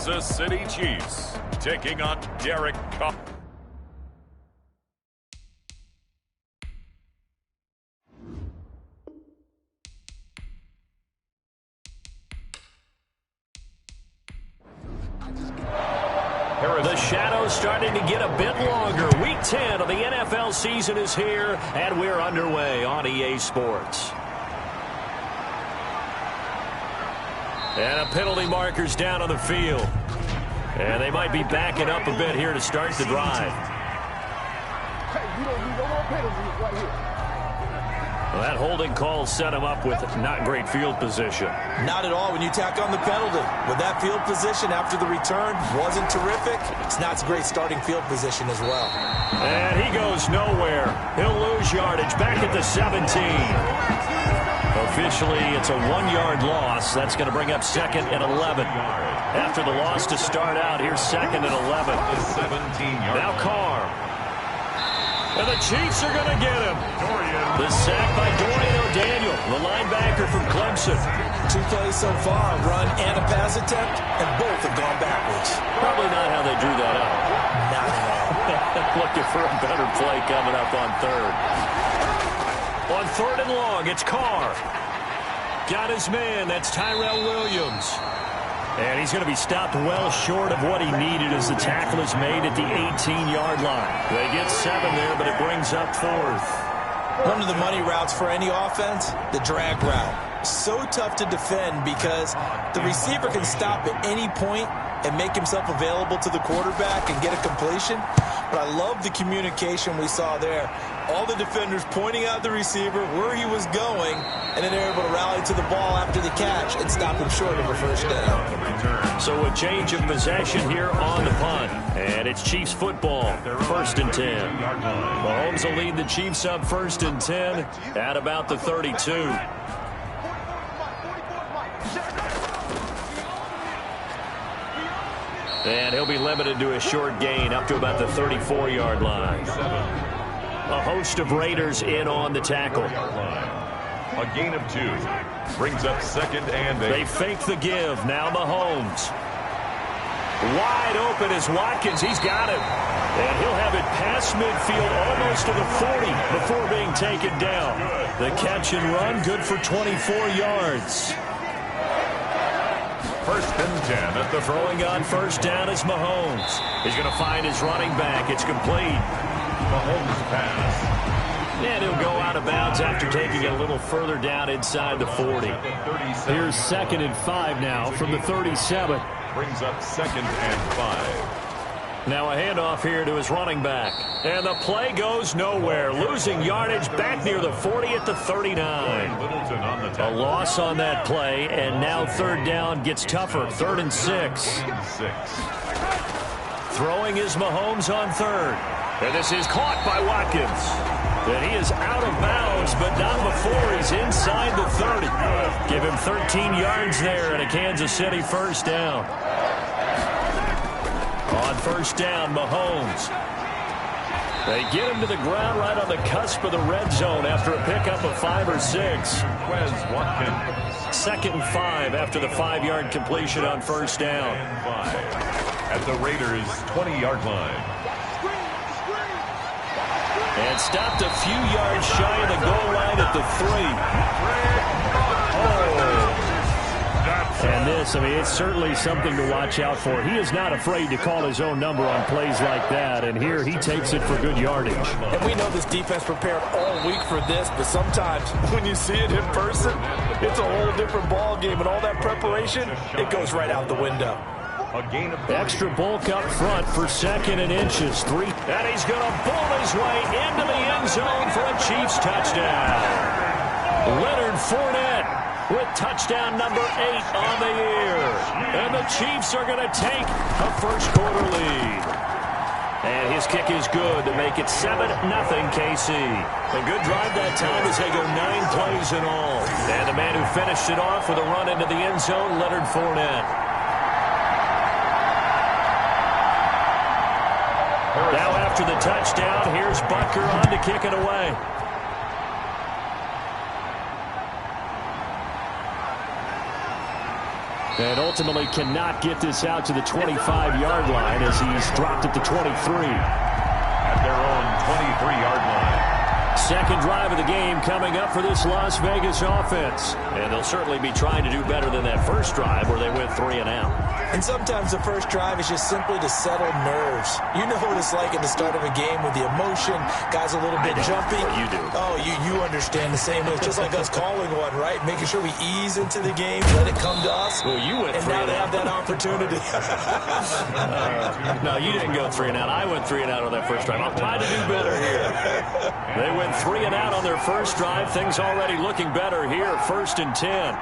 Kansas City Chiefs taking on Derek Carr. The shadow's starting to get a bit longer. Week 10 of the NFL season is here, and we're underway on EA Sports. And a penalty marker's down on the field. And they might be backing up a bit here to start the drive. Hey, you don't need no more penalties right here. Well, that holding call set him up with not great field position. Not at all when you tack on the penalty. With that field position after the return wasn't terrific, it's not a great starting field position as well. And he goes nowhere. He'll lose yardage back at the 17. Officially, it's a 1-yard loss. That's going to bring up 2nd and 11. After the loss to start out, here's 2nd and 11. Now Carr. And the Chiefs are going to get him. The sack by Dorian O'Daniel, the linebacker from Clemson. 2 plays so far, a run and a pass attempt, and both have gone backwards. Probably not how they drew that up. Not at all. Looking for a better play coming up on 3rd. On 3rd and long, it's Carr. Got his man. That's Tyrell Williams. And he's going to be stopped well short of what he needed as the tackle is made at the 18-yard line. They get 7 there, but it brings up 4th. One of the money routes for any offense, the drag route. So tough to defend because the receiver can stop at any point and make himself available to the quarterback and get a completion. But I love the communication we saw there. All the defenders pointing out the receiver, where he was going, and then they're able to rally to the ball after the catch and stop him short of a first down. So a change of possession here on the punt. And it's Chiefs football, 1st and 10. Mahomes will lead the Chiefs up 1st and 10 at about the 32. And he'll be limited to a short gain up to about the 34-yard line. A host of Raiders in on the tackle. A gain of 2. Brings up 2nd and 8. They fake the give. Now Mahomes. Wide open is Watkins. He's got it. And he'll have it past midfield almost to the 40 before being taken down. The catch and run good for 24 yards. 1st and 10 at the throwing on 1st down is Mahomes. He's going to find his running back. It's complete. Mahomes pass. And he'll go out of bounds after taking it a little further down inside the 40. Here's 2nd and 5 now from the 37. Brings up 2nd and 5. Now a handoff here to his running back. And the play goes nowhere. Losing yardage back near the 40 at the 39. A loss on that play, and now 3rd down gets tougher. 3rd and 6. Throwing is Mahomes on 3rd. And this is caught by Watkins. And he is out of bounds, but not before he's inside the 30. Give him 13 yards there and a Kansas City 1st down. On 1st down, Mahomes. They get him to the ground right on the cusp of the red zone after a pickup of 5 or 6. Quez Watkins. 2nd and 5 after the 5-yard completion on 1st down. At the Raiders' 20-yard line. And stopped a few yards shy of the goal line at the 3. And this, I mean, it's certainly something to watch out for. He is not afraid to call his own number on plays like that, and here he takes it for good yardage. And we know this defense prepared all week for this, but sometimes when you see it in person, it's a whole different ball game, and all that preparation, it goes right out the window. Extra bulk up front for 2nd and inches. 3. And he's going to bull his way into the end zone for a Chiefs touchdown. Leonard Fournette with touchdown number 8 on the year. And the Chiefs are going to take a 1st quarter lead. And his kick is good to make it 7-0 KC. A good drive that time as they go 9 plays in all. And the man who finished it off with a run into the end zone, Leonard Fournette. Now after the touchdown, here's Butker on to kick it away. And ultimately cannot get this out to the 25-yard line as he's dropped at the 23. At their own 23-yard line. Second drive of the game coming up for this Las Vegas offense. And they'll certainly be trying to do better than that first drive where they went 3 and out. And sometimes the first drive is just simply to settle nerves. You know what it's like at the start of a game with the emotion, guys a little bit jumpy. You do. Oh, you understand the same way. It's just like us calling one, right? Making sure we ease into the game, let it come to us. Well, you went and 3 now and they out. have that opportunity. No, you didn't go 3 and out. I went 3 and out on that first drive. I'm trying to do better here. They went 3 and out on their first drive. Things already looking better here. 1st and 10.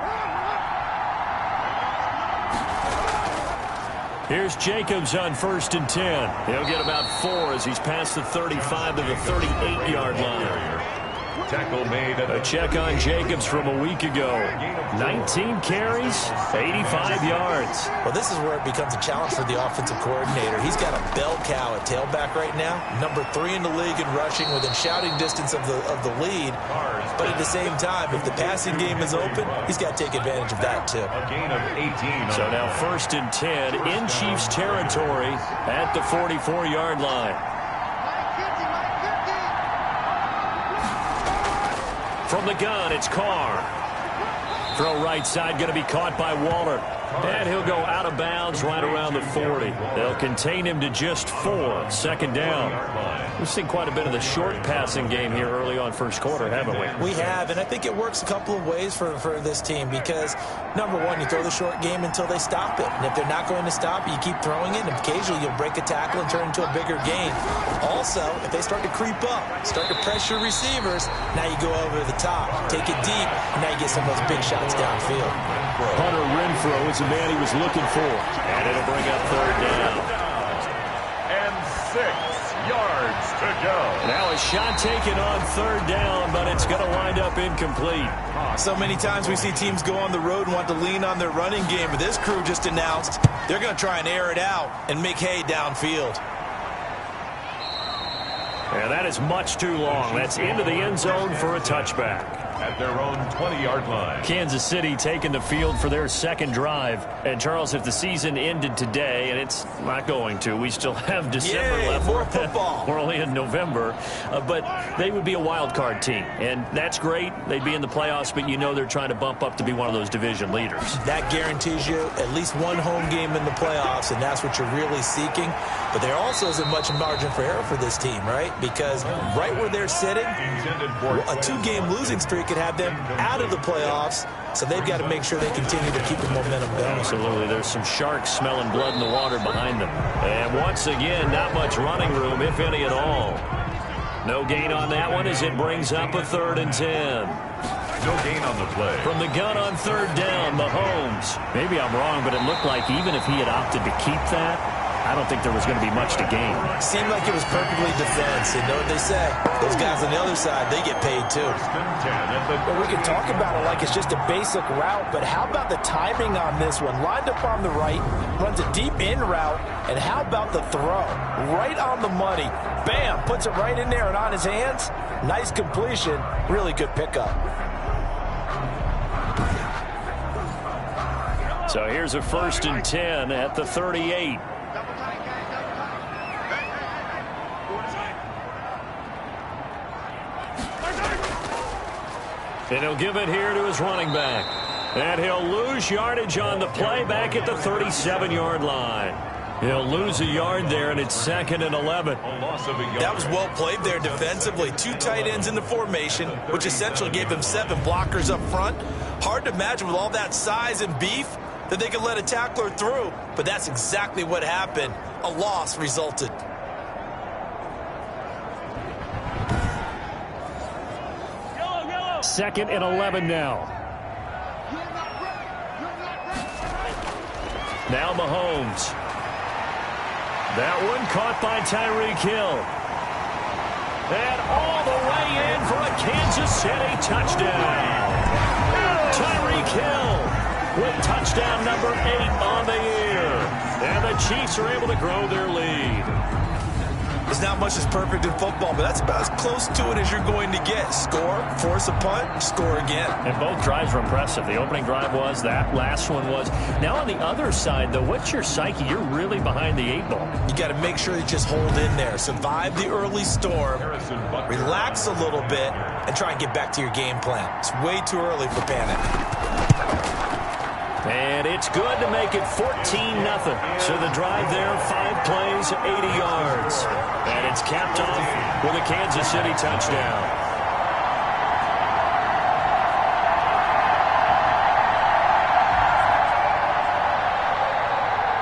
Here's Jacobs on 1st and 10. He'll get about 4 as he's past the 35 to the 38-yard line. Tackle made at A check on Jacobs from a week ago. 19 carries, 85 yards. Well, this is where it becomes a challenge for the offensive coordinator. He's got a bell cow at tailback right now. Number 3 in the league in rushing within shouting distance of the lead. But at the same time, if the passing game is open, he's got to take advantage of that too. a gain of 18. So now 1st and 10 in Chiefs territory at the 44-yard line. From the gun, it's Carr. Throw right side, going to be caught by Waller. And he'll go out of bounds right around the 40. They'll contain him to just 4. 2nd down. We've seen quite a bit of the short passing game here early on first quarter, haven't we? We have, and I think it works a couple of ways for this team because, number one, you throw the short game until they stop it. And if they're not going to stop it, you keep throwing it, and occasionally you'll break a tackle and turn into a bigger gain. Also, if they start to creep up, start to pressure receivers, now you go over the top, take it deep, and now you get some of those big shots downfield. Hunter Renfrow is the man he was looking for. And it'll bring up 3rd down. And 6 yards to go. Now a shot taken on 3rd down, but it's going to wind up incomplete. So many times we see teams go on the road and want to lean on their running game, but this crew just announced they're going to try and air it out and make hay downfield. And that is much too long. That's into the end zone for a touchback. At their own 20-yard line. Kansas City taking the field for their second drive. And, Charles, if the season ended today, and it's not going to, we still have December left. More football. We're only in November. But they would be a wild card team. And that's great. They'd be in the playoffs, but you know they're trying to bump up to be one of those division leaders. That guarantees you at least one home game in the playoffs, and that's what you're really seeking. But there also isn't much margin for error for this team, right? Because right where they're sitting, a 2-game losing streak could have them out of the playoffs, so they've got to make sure they continue to keep the momentum going. Absolutely. There's some sharks smelling blood in the water behind them. And once again, not much running room, if any at all. No gain on that one as it brings up a 3rd and 10. No gain on the play. From the gun on 3rd down, Mahomes. Maybe I'm wrong, but it looked like even if he had opted to keep that, I don't think there was going to be much to gain. Seemed like it was perfectly defense. You know what they say? Those guys on the other side, they get paid too. But we can talk about it like it's just a basic route, but how about the timing on this one? Lined up on the right, runs a deep in route, and how about the throw? Right on the money. Bam! Puts it right in there and on his hands. Nice completion. Really good pickup. So here's a 1st and 10 at the 38. And he'll give it here to his running back. And he'll lose yardage on the play back at the 37-yard line. He'll lose a yard there, and it's 2nd and 11. That was well played there defensively. 2 tight ends in the formation, which essentially gave them 7 blockers up front. Hard to imagine with all that size and beef that they could let a tackler through, but that's exactly what happened. A loss resulted. Second and 11 now. Now Mahomes. That one caught by Tyreek Hill. And all the way in for a Kansas City touchdown. Tyreek Hill with touchdown number 8 on the year. And the Chiefs are able to grow their lead. There's not much that's perfect in football, but that's about as close to it as you're going to get. Score, force a punt, score again. And both drives were impressive. The opening drive was, that last one was. Now on the other side, though, what's your psyche? You're really behind the 8 ball. You got to make sure you just hold in there. Survive the early storm, relax a little bit, and try and get back to your game plan. It's way too early for panic. And it's good to make it 14-0. So the drive there, 5 plays, 80 yards. And it's capped off with a Kansas City touchdown.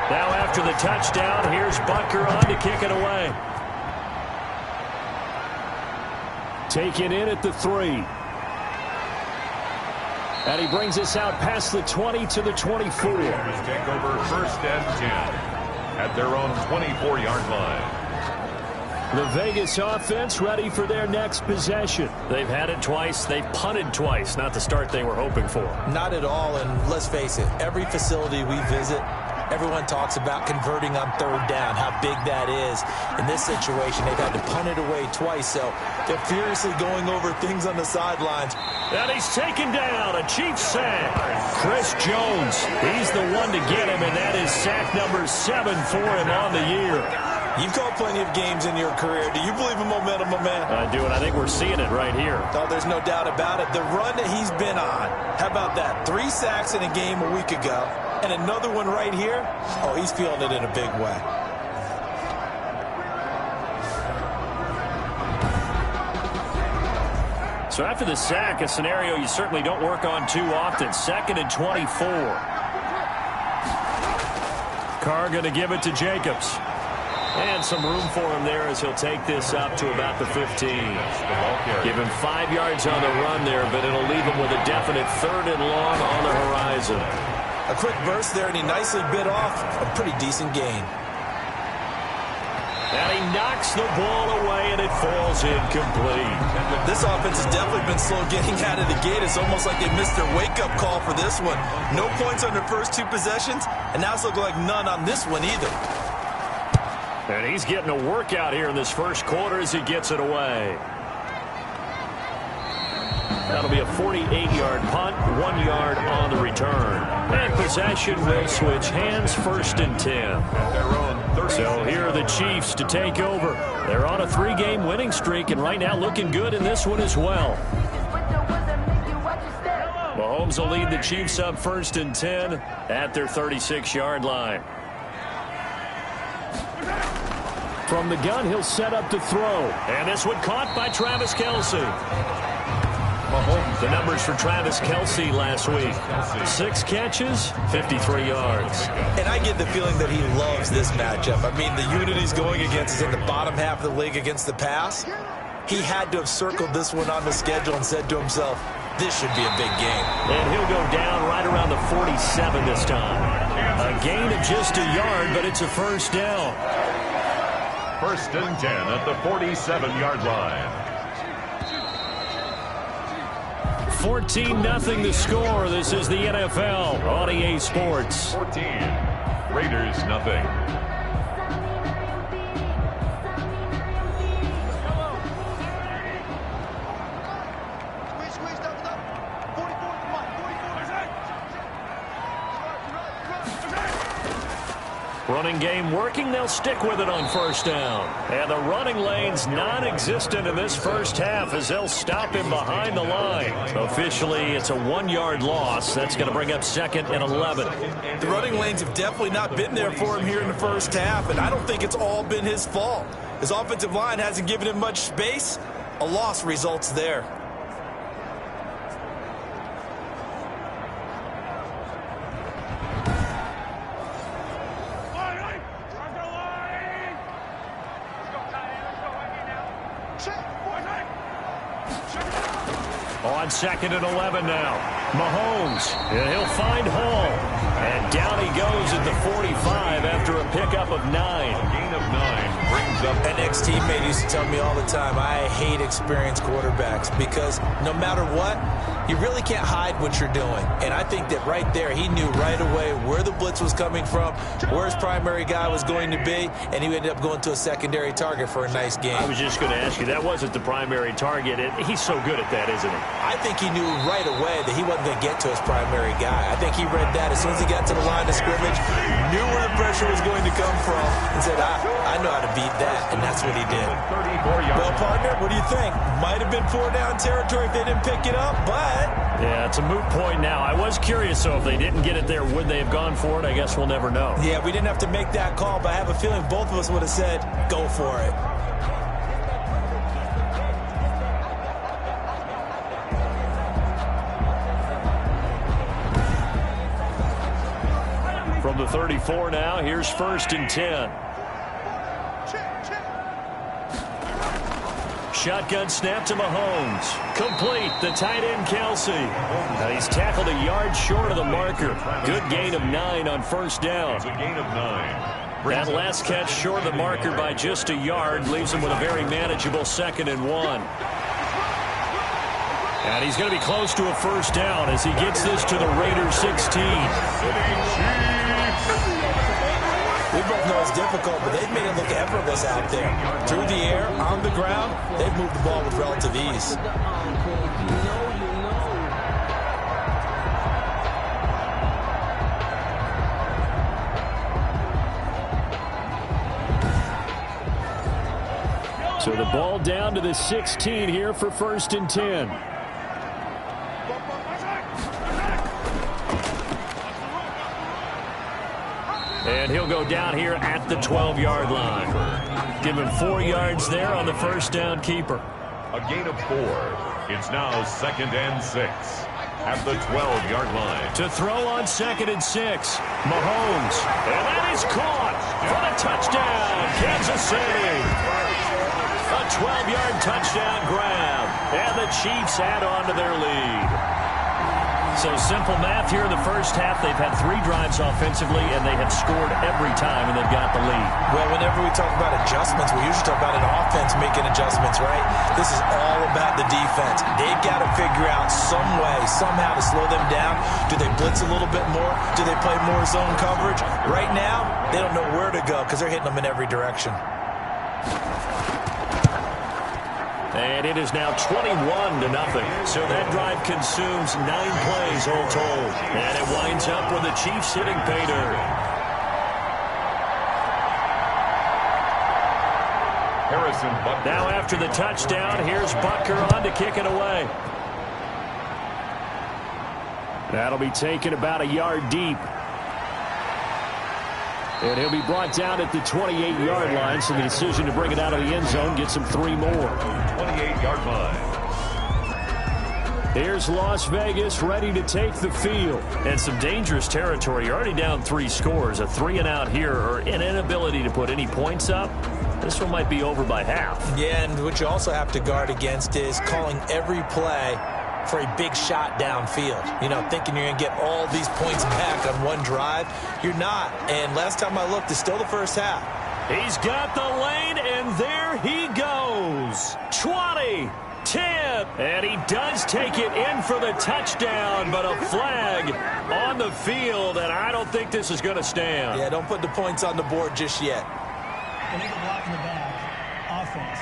Now after the touchdown, here's Butker on to kick it away. Taken in at the 3. And he brings us out past the 20 to the 24. Take over first and 10 at their own 24-yard line. The Vegas offense ready for their next possession. They've had it twice. They've punted twice. Not the start they were hoping for. Not at all, and let's face it, every facility we visit, everyone talks about converting on 3rd down, how big that is. In this situation, they've had to punt it away twice, so they're furiously going over things on the sidelines. And he's taken down, a Chiefs sack. Chris Jones, he's the one to get him, and that is sack number 7 for him on the year. You've called plenty of games in your career. Do you believe in momentum, my man? I do, and I think we're seeing it right here. Oh, there's no doubt about it. The run that he's been on, how about that? 3 sacks in a game a week ago, and another one right here. Oh, he's feeling it in a big way. So after the sack, a scenario you certainly don't work on too often. 2nd and 24. Carr going to give it to Jacobs. And some room for him there as he'll take this up to about the 15. Give him 5 yards on the run there, but it'll leave him with a definite 3rd and long on the horizon. A quick burst there, and he nicely bit off a pretty decent gain. And he knocks the ball away, and it falls incomplete. This offense has definitely been slow getting out of the gate. It's almost like they missed their wake-up call for this one. No points on their first 2 possessions, and now it's looking like none on this one either. And he's getting a workout here in this first quarter as he gets it away. That'll be a 48-yard punt, 1 yard on the return. And possession will switch hands, 1st and 10. So here are the Chiefs to take over. They're on a 3-game winning streak, and right now looking good in this one as well. Mahomes will lead the Chiefs up 1st and 10 at their 36-yard line. From the gun, he'll set up to throw. And this one caught by Travis Kelce. The numbers for Travis Kelce last week. 6 catches, 53 yards. And I get the feeling that he loves this matchup. I mean, the unit he's going against is in the bottom half of the league against the pass. He had to have circled this one on the schedule and said to himself, this should be a big game. And he'll go down right around the 47 this time. A gain of just a yard, but it's a 1st down. 1st and 10 at the 47-yard line. 14-0 the score. This is the NFL on EA Sports. 14. Raiders nothing. Running game working. They'll stick with it on 1st down. And the running lane's non-existent in this first half as they'll stop him behind the line. Officially, it's a 1-yard loss. That's going to bring up 2nd and 11. The running lanes have definitely not been there for him here in the first half, and I don't think it's all been his fault. His offensive line hasn't given him much space. A loss results there. On 2nd and 11 now. Mahomes, and he'll find Hall. And down he goes at the 45 after a pickup of 9. A gain of 9 brings up an Chiefs teammate used to tell me all the time, I hate experienced quarterbacks because no matter what, you really can't hide what you're doing. And I think that right there, he knew right away where the blitz was coming from, where his primary guy was going to be, and he ended up going to a secondary target for a nice game. I was just going to ask you, that wasn't the primary target. He's so good at that, isn't he? I think he knew right away that he wasn't going to get to his primary guy. I think he read that as soon as he got to the line of scrimmage, knew where the pressure was going to come from, and said, I know how to beat that, and that's what he did. Well, partner, what do you think? Might have been 4-down territory if they didn't pick it up, but... Yeah, it's a moot point now. I was curious, so if they didn't get it there, would they have gone for it? I guess we'll never know. Yeah, we didn't have to make that call, but I have a feeling both of us would have said, go for it. From the 34 now, here's 1st and 10. Shotgun snap to Mahomes. Complete. The tight end, Kelsey. Now he's tackled a yard short of the marker. Good gain of 9 on 1st down. It's a gain of 9. That last catch short of the marker by just a yard leaves him with a very manageable 2nd and 1. And he's going to be close to a 1st down as he gets this to the Raiders 16. We both know it's difficult, but they've made it look effortless out there. Through the air, on the ground, they've moved the ball with relative ease. So the ball down to the 16 here for 1st and 10. And he'll go down here at the 12-yard line. Give him 4 yards there on the 1st down keeper. A gain of 4. It's now 2nd and 6 at the 12-yard line. To throw on 2nd and 6. Mahomes. And that is caught for the touchdown. Kansas City. A 12-yard touchdown grab. And the Chiefs add on to their lead. So simple math here in the 1st half. They've had 3 drives offensively, and they have scored every time, and they've got the lead. Well, whenever we talk about adjustments, we usually talk about an offense making adjustments, right? This is all about the defense. They've got to figure out some way, somehow to slow them down. Do they blitz a little bit more? Do they play more zone coverage? Right now, they don't know where to go because they're hitting them in every direction. And it is now 21-0. So that drive consumes 9 plays all told. And it winds up with the Chiefs hitting pay dirt. Harrison Butker. Now after the touchdown, here's Butker on to kick it away. That'll be taken about a yard deep. And he'll be brought down at the 28-yard line, so the decision to bring it out of the end zone gets him 3 more. 28-yard line. Here's Las Vegas ready to take the field. And some dangerous territory. You're already down 3 scores. A 3-and-out here, or an inability to put any points up. This one might be over by half. Yeah, and what you also have to guard against is calling every play for a big shot downfield. You know, thinking you're going to get all these points back on one drive. You're not. And last time I looked, it's still the 1st half. He's got the lane, and there he goes. 20, 10, and he does take it in for the touchdown, but a flag on the field, and I don't think this is going to stand. Yeah, don't put the points on the board just yet. Illegal block in the back. Offense.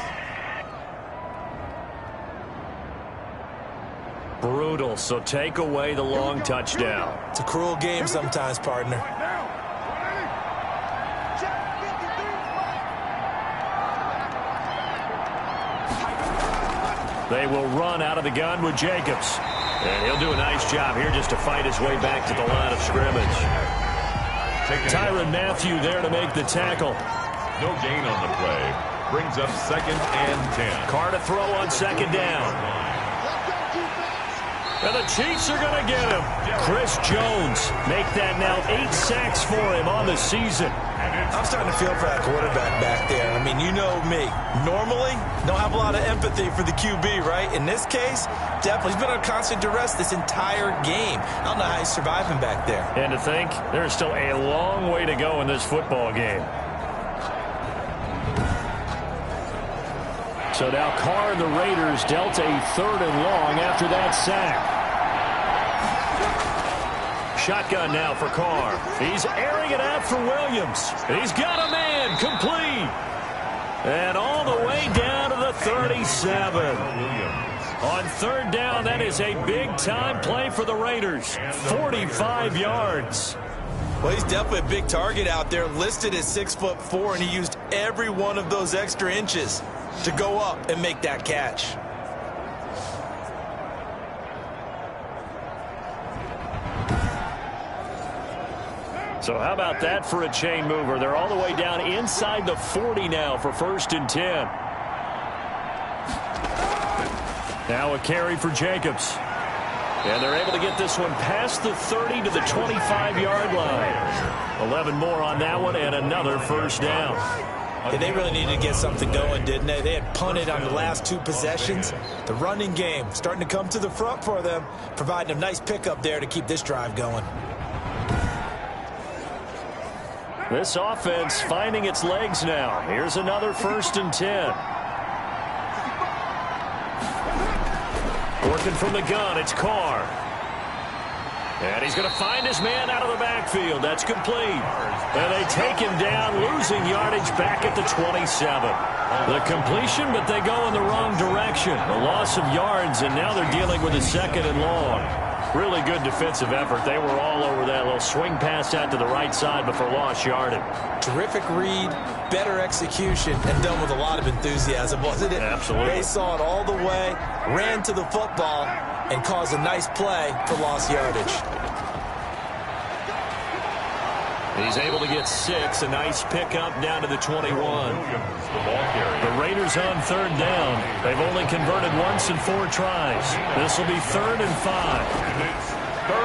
Brutal, so take away the long touchdown. It's a cruel game sometimes, partner. They will run out of the gun with Jacobs. And he'll do a nice job here just to fight his way back to the line of scrimmage. Tyrann Mathieu there to make the tackle. No gain on the play. Brings up 2nd and 10. Carr to throw on 2nd down. And the Chiefs are going to get him. Chris Jones make that now 8 sacks for him on the season. I'm starting to feel for that quarterback back there. I mean, you know me. Normally, don't have a lot of empathy for the QB, right? In this case, definitely. He's been on constant duress this entire game. I don't know how he's surviving back there. And to think, there's still a long way to go in this football game. So now Carr and the Raiders dealt a 3rd and long after that sack. Shotgun now for Carr. He's airing it out for Williams. He's got a man complete. And all the way down to the 37. On 3rd down, that is a big-time play for the Raiders. 45 yards. Well, he's definitely a big target out there, listed at 6'4", and he used every one of those extra inches to go up and make that catch. So how about that for a chain mover? They're all the way down inside the 40 now for 1st and 10. Now a carry for Jacobs. And they're able to get this one past the 30 to the 25-yard line. 11 more on that one and another 1st down. Yeah, they really needed to get something going, didn't they? They had punted on the last 2 possessions. The running game starting to come to the front for them, providing a nice pickup there to keep this drive going. This offense finding its legs now. Here's another 1st and 10. Working from the gun, it's Carr. And he's going to find his man out of the backfield. That's complete. And they take him down, losing yardage back at the 27. The completion, but they go in the wrong direction. A loss of yards, and now they're dealing with a 2nd and long. Really good defensive effort. They were all over that little swing pass out to the right side before lost yardage. Terrific read, better execution, and done with a lot of enthusiasm, wasn't it? Absolutely. They saw it all the way, ran to the football, and caused a nice play for lost yardage. He's able to get 6. A nice pickup down to the 21. The Raiders on 3rd down. They've only converted once in 4 tries. This will be 3rd and 5.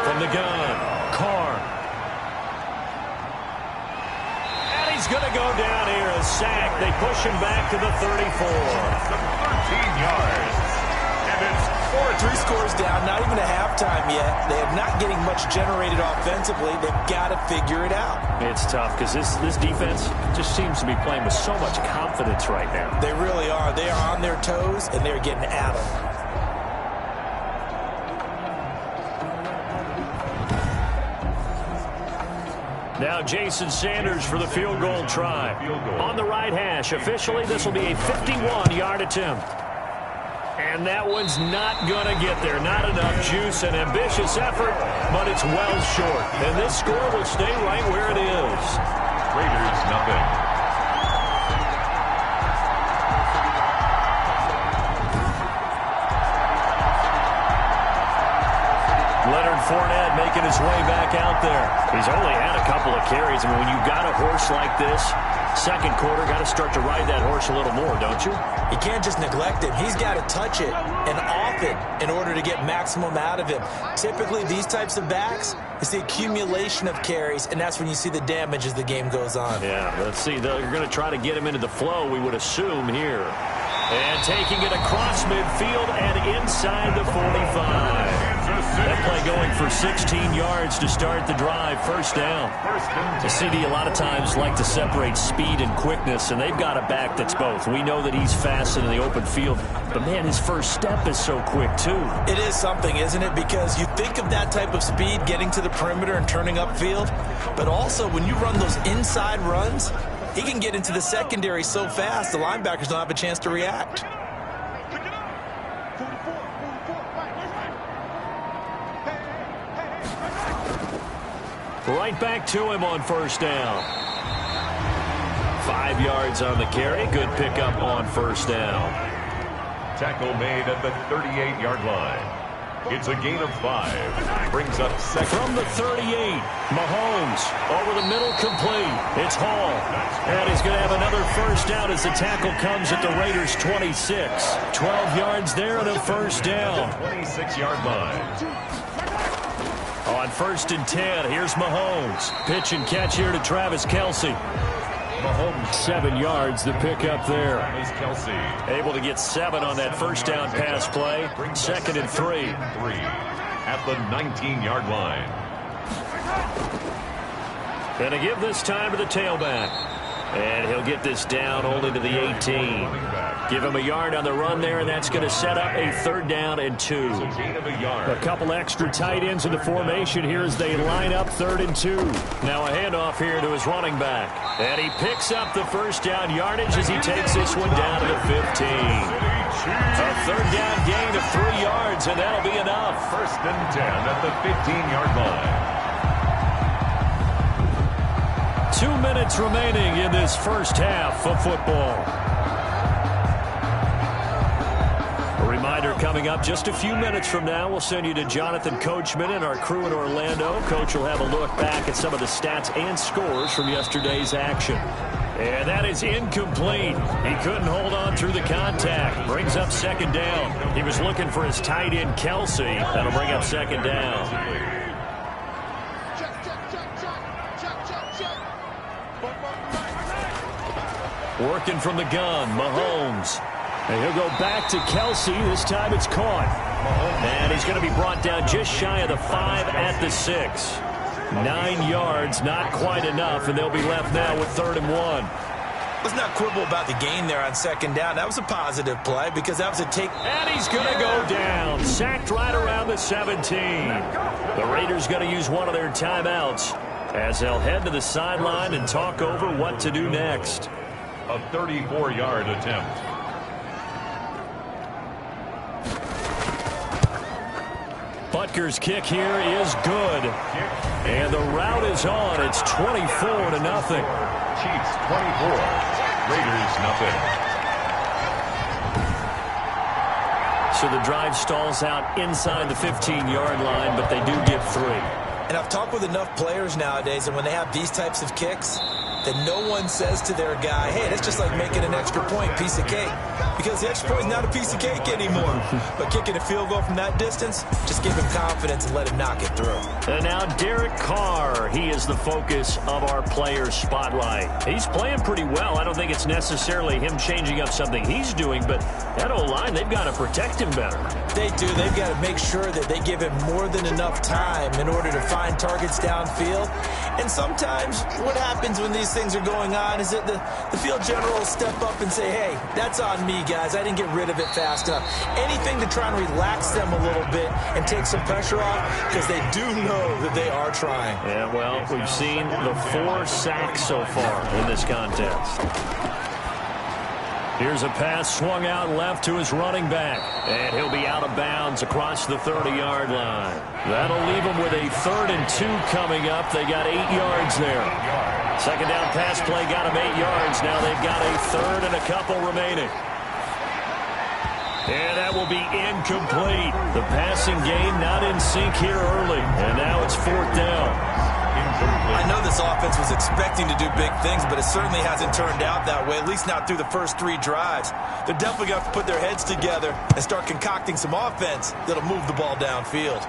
From the gun, Carr. And he's going to go down here. A sack. They push him back to the 34. 13 yards. And it's 3 scores down, not even a halftime yet. They are not getting much generated offensively. They've got to figure it out. It's tough because this defense just seems to be playing with so much confidence right now. They really are. They are on their toes, and they're getting at them. Now Jason Sanders for the field goal try. On the right hash, officially this will be a 51-yard attempt. And that one's not going to get there. Not enough juice. An ambitious effort, but it's well short. And this score will stay right where it is. Raiders nothing. Leonard Fournette making his way back out there. He's only had a couple of carries. I mean, when you've got a horse like this, 2nd quarter, got to start to ride that horse a little more, don't you? You can't just neglect him. He's got to touch it and off it in order to get maximum out of him. Typically, these types of backs, it's the accumulation of carries, and that's when you see the damage as the game goes on. Yeah, let's see. They're going to try to get him into the flow, we would assume, here. And taking it across midfield and inside the 45. That play going for 16 yards to start the drive. 1st down. The CD a lot of times like to separate speed and quickness, and they've got a back that's both. We know that he's fast in the open field, but, man, his first step is so quick, too. It is something, isn't it? Because you think of that type of speed getting to the perimeter and turning upfield, but also when you run those inside runs, he can get into the secondary so fast the linebackers don't have a chance to react. Right back to him on 1st down. 5 yards on the carry. Good pickup on 1st down. Tackle made at the 38-yard line. It's a gain of 5. Brings up 2nd. From the 38, Mahomes over the middle, complete. It's Hall. And he's going to have another 1st down as the tackle comes at the Raiders' 26. 12 yards there and a 1st down. 26-yard line. On 1st and 10, here's Mahomes. Pitch and catch here to Travis Kelce. Mahomes 7 yards, the pickup there. Travis Kelce. Able to get 7 on that 1st down pass play. 2nd and 3. At the 19-yard line. Going to give this time to the tailback. And he'll get this down only to the 18. Give him a yard on the run there, and that's going to set up a 3rd down and 2. It's a gain of a yard. A couple extra tight ends in the formation here as they line up 3rd and 2. Now a handoff here to his running back. And he picks up the 1st down yardage as he takes this one down to the 15. A 3rd down gain of 3 yards, and that'll be enough. 1st and 10 at the 15-yard line. 2 minutes remaining in this first half of football. A reminder coming up just a few minutes from now, we'll send you to Jonathan Coachman and our crew in Orlando. Coach will have a look back at some of the stats and scores from yesterday's action. And that is incomplete. He couldn't hold on through the contact. Brings up 2nd down. He was looking for his tight end, Kelsey. That'll bring up 2nd down. Working from the gun, Mahomes. And he'll go back to Kelsey. This time it's caught. And he's going to be brought down just shy of the 5 at the 6. 9 yards, not quite enough, and they'll be left now with 3rd and 1. Let's not quibble about the gain there on 2nd down. That was a positive play because that was a take. And he's going to go down. Sacked right around the 17. The Raiders going to use one of their timeouts as they'll head to the sideline and talk over what to do next. A 34-yard attempt. Butker's kick here is good. And the route is on. It's 24-0. Chiefs 24. Raiders nothing. So the drive stalls out inside the 15-yard line, but they do get 3. And I've talked with enough players nowadays, and when they have these types of kicks, that no one says to their guy, hey, that's just like making an extra point, piece of cake. Because the extra point is not a piece of cake anymore. But kicking a field goal from that distance, just give him confidence and let him knock it through. And now Derek Carr, he is the focus of our player spotlight. He's playing pretty well. I don't think it's necessarily him changing up something he's doing, but that O-line, they've got to protect him better. They do. They've got to make sure that they give him more than enough time in order to find targets downfield. And sometimes what happens when these things are going on is that the field general will step up and say, hey, that's on me, guys. I didn't get rid of it fast enough. Anything to try and relax them a little bit and take some pressure off because they do know that they are trying. Yeah, well, we've seen the 4 sacks so far in this contest. Here's a pass swung out left to his running back. And he'll be out of bounds across the 30-yard line. That'll leave him with a 3rd and 2 coming up. They got 8 yards there. 2nd down pass play got him 8 yards. Now they've got a 3rd and a couple remaining. And that will be incomplete. The passing game not in sync here early. And now it's 4th down. I know this offense was expecting to do big things, but it certainly hasn't turned out that way, at least not through the first 3 drives. They're definitely going to have to put their heads together and start concocting some offense that'll move the ball downfield.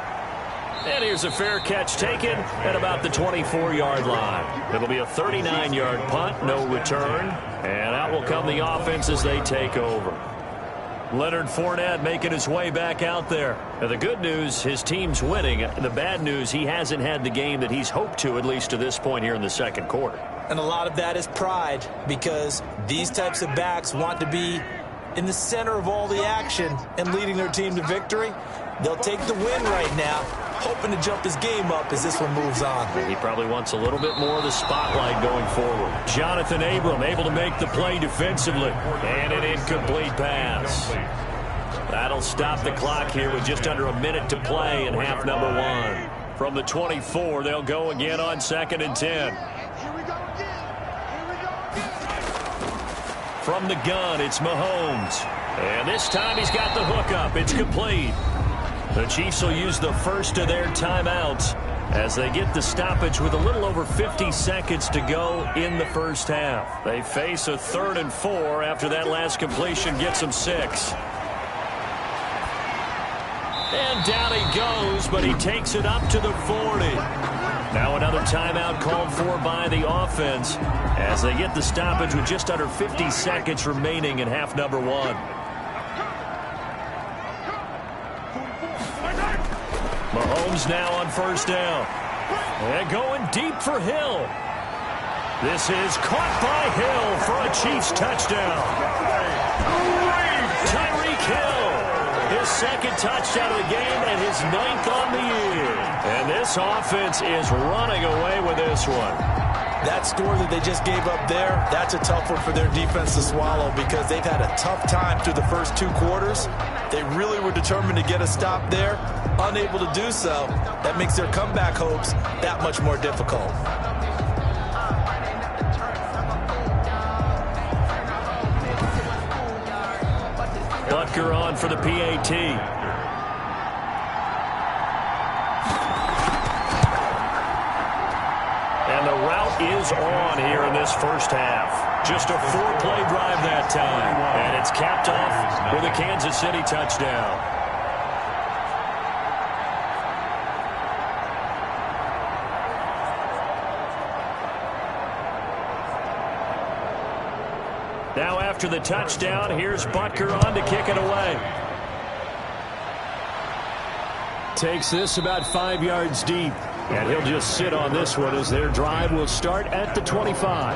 And here's a fair catch taken at about the 24-yard line. It'll be a 39-yard punt, no return. And out will come the offense as they take over. Leonard Fournette making his way back out there. Now, the good news, his team's winning. The bad news, he hasn't had the game that he's hoped to, at least to this point here in the 2nd quarter. And a lot of that is pride, because these types of backs want to be in the center of all the action and leading their team to victory. They'll take the win right now, hoping to jump his game up as this one moves on. He probably wants a little bit more of the spotlight going forward. Jonathan Abram able to make the play defensively. And an incomplete pass. That'll stop the clock here with just under a minute to play in half number 1. From the 24, they'll go again on 2nd and 10. From the gun, it's Mahomes. And this time he's got the hook up. It's complete. The Chiefs will use the first of their timeouts as they get the stoppage with a little over 50 seconds to go in the first half. They face a 3rd and 4 after that last completion gets them 6. And down he goes, but he takes it up to the 40. Now another timeout called for by the offense as they get the stoppage with just under 50 seconds remaining in half number 1. Mahomes now on 1st down. And going deep for Hill. This is caught by Hill for a Chiefs touchdown. kill. His second touchdown of the game and his 9th on the year. And this offense is running away with this one. That score that they just gave up there, that's a tough one for their defense to swallow because they've had a tough time through the first 2 quarters. They really were determined to get a stop there, unable to do so. That makes their comeback hopes that much more difficult. Butker on for the PAT. And the route is on here in this first half. Just a 4-play drive that time. And it's capped off with a Kansas City touchdown. Now after the touchdown, here's Butker on to kick it away. Takes this about 5 yards deep. And he'll just sit on this one as their drive will start at the 25.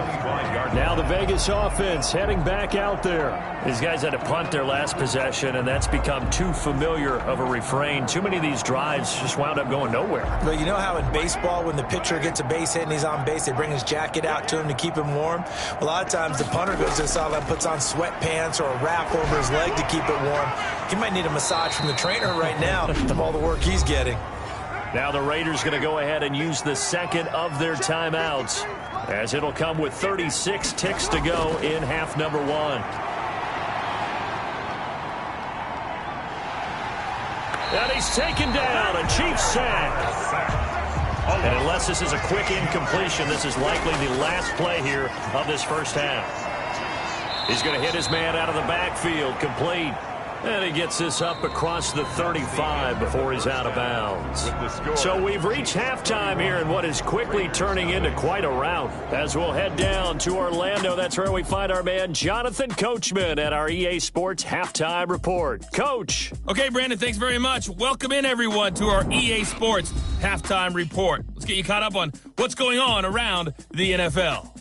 Now the Vegas offense heading back out there. These guys had to punt their last possession, and that's become too familiar of a refrain. Too many of these drives just wound up going nowhere. Well, you know how in baseball when the pitcher gets a base hit and he's on base, they bring his jacket out to him to keep him warm? A lot of times the punter goes to the sideline, puts on sweatpants or a wrap over his leg to keep it warm. He might need a massage from the trainer right now from all the work he's getting. Now the Raiders going to go ahead and use the second of their timeouts, as it'll come with 36 ticks to go in half number 1. And he's taken down, a Chiefs sack. And unless this is a quick incompletion, this is likely the last play here of this first half. He's going to hit his man out of the backfield, complete. And he gets this up across the 35 before he's out of bounds. So we've reached halftime here in what is quickly turning into quite a rout. As we'll head down to Orlando, that's where we find our man Jonathan Coachman at our EA Sports Halftime Report. Coach. Okay, Brandon, thanks very much. Welcome in, everyone, to our EA Sports Halftime Report. Let's get you caught up on what's going on around the NFL.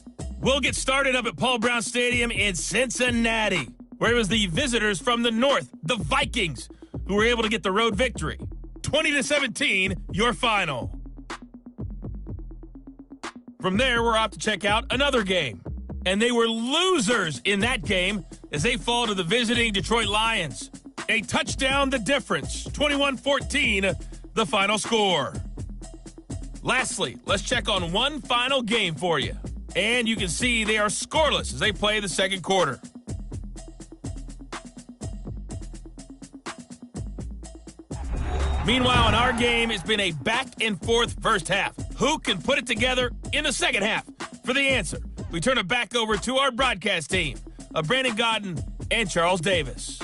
We'll get started up at Paul Brown Stadium in Cincinnati, where it was the visitors from the north, the Vikings, who were able to get the road victory. 20-17, your final. From there, we're off to check out another game. And they were losers in that game as they fall to the visiting Detroit Lions. A touchdown the difference, 21-14, the final score. Lastly, let's check on one final game for you. And you can see they are scoreless as they play the second quarter. Meanwhile, in our game, it's been a back-and-forth first half. Who can put it together in the second half? For the answer, we turn it back over to our broadcast team of Brandon Gaudin and Charles Davis.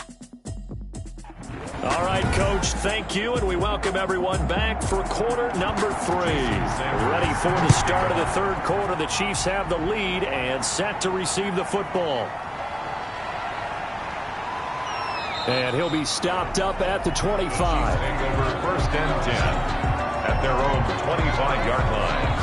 All right, Coach, thank you, and we welcome everyone back for quarter number 3. Ready for the start of the third quarter. The Chiefs have the lead and set to receive the football. And he'll be stopped up at the 25. Over first and 10 at their own 25-yard line.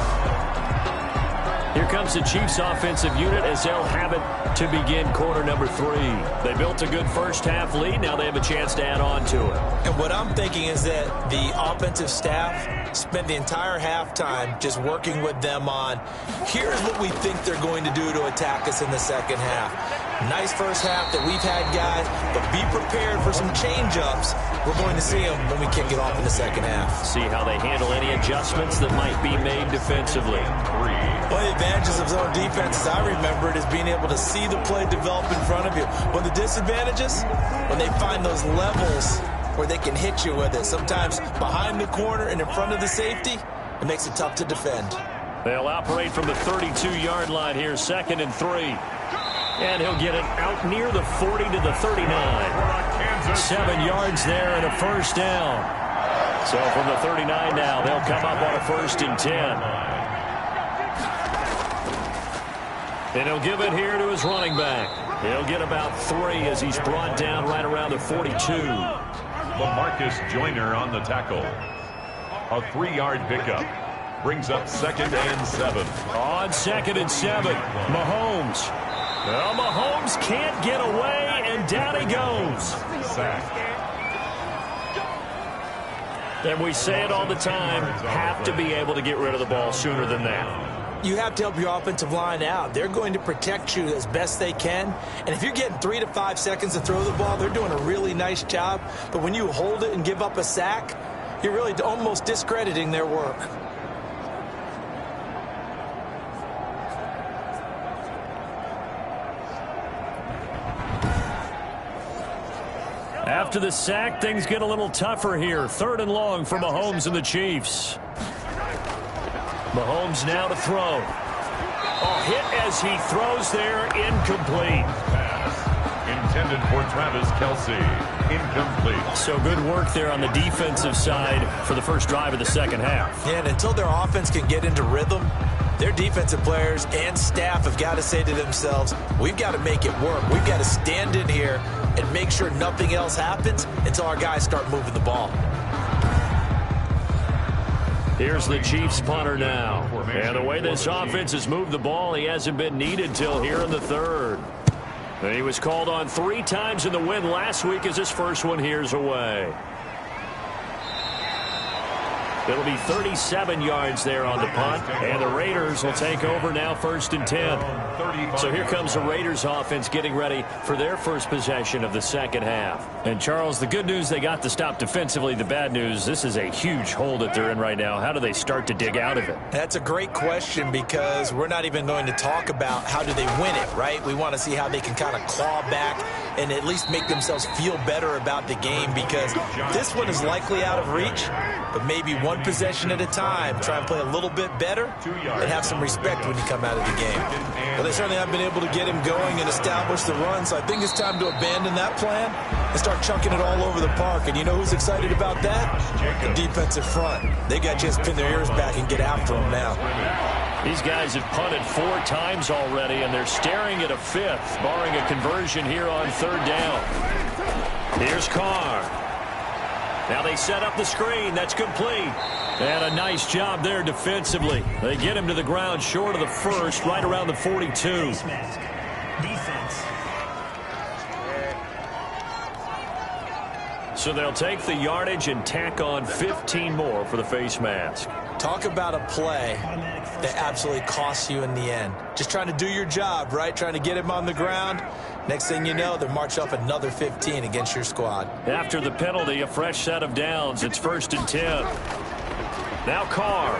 Here comes the Chiefs offensive unit as they'll have it to begin quarter number 3. They built a good first half lead. Now they have a chance to add on to it. And what I'm thinking is that the offensive staff spent the entire halftime just working with them on, here's what we think they're going to do to attack us in the second half. Nice first half that we've had, guys, but be prepared for some change-ups. We're going to see them when we kick it off in the second half. See how they handle any adjustments that might be made defensively. One of the advantages of zone defense, as I remember it, is being able to see the play develop in front of you. One of the disadvantages, when they find those levels where they can hit you with it, sometimes behind the corner and in front of the safety, it makes it tough to defend. They'll operate from the 32-yard line here, 2nd and 3. And he'll get it out near the 40 to the 39. 7 yards there and a first down. So from the 39 now, they'll come up on a 1st and 10. And he'll give it here to his running back. He'll get about 3 as he's brought down right around the 42. LaMarcus Joyner on the tackle. A 3-yard pickup. Brings up 2nd and 7. On 2nd and 7, Mahomes. Well, Mahomes can't get away, and down he goes. sack. And we say it all the time, have to be able to get rid of the ball sooner than that. You have to help your offensive line out. They're going to protect you as best they can. And if you're getting 3 to 5 seconds to throw the ball, they're doing a really nice job. But when you hold it and give up a sack, you're really almost discrediting their work. After the sack, things get a little tougher here. 3rd and long for Mahomes and the Chiefs. Mahomes now to throw. Hit as he throws there, incomplete. Pass intended for Travis Kelce, incomplete. So good work there on the defensive side for the first drive of the second half. Yeah, and until their offense can get into rhythm, their defensive players and staff have got to say to themselves, we've got to make it work. We've got to stand in here and make sure nothing else happens until our guys start moving the ball. Here's the Chiefs punter now. And the way this offense has moved the ball, he hasn't been needed till here in the 3rd. And he was called on 3 times in the win last week as his first one here's away. It'll be 37 yards there on the punt, and the Raiders will take over now 1st and 10. So here comes the Raiders offense getting ready for their first possession of the second half. And Charles, the good news, they got the stop defensively. The bad news, this is a huge hole that they're in right now. How do they start to dig out of it? That's a great question because we're not even going to talk about how do they win it, right? We want to see how they can kind of claw back and at least make themselves feel better about the game because this one is likely out of reach, but maybe one possession at a time. Try and play a little bit better and have some respect when you come out of the game. Well, they certainly haven't been able to get him going and establish the run, so I think it's time to abandon that plan and start chunking it all over the park. And you know who's excited about that? The defensive front. They got to just pin their ears back and get after him now. These guys have punted 4 times already, and they're staring at a 5th, barring a conversion here on 3rd down. Here's Carr. Now they set up the screen. That's complete. And a nice job there defensively. They get him to the ground short of the 1st, right around the 42. Defense. So they'll take the yardage and tack on 15 more for the face mask. Talk about a play that absolutely costs you in the end. Just trying to do your job, right? Trying to get him on the ground. Next thing you know, they're marching up another 15 against your squad. After the penalty, a fresh set of downs. It's 1st and 10. Now Carr.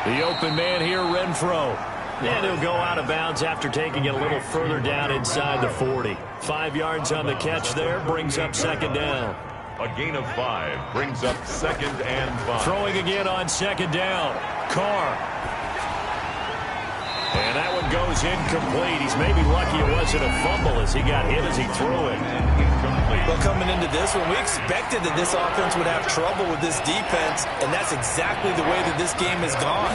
The open man here, Renfro. And he'll go out of bounds after taking it a little further down inside the 40. 5 yards on the catch there, brings up 2nd down. A gain of 5 brings up 2nd and 5. Throwing again on 2nd down. Carr. And that one goes incomplete. He's maybe lucky it wasn't a fumble as he got hit as he threw it. Well, coming into this one, we expected that this offense would have trouble with this defense, and that's exactly the way that this game has gone.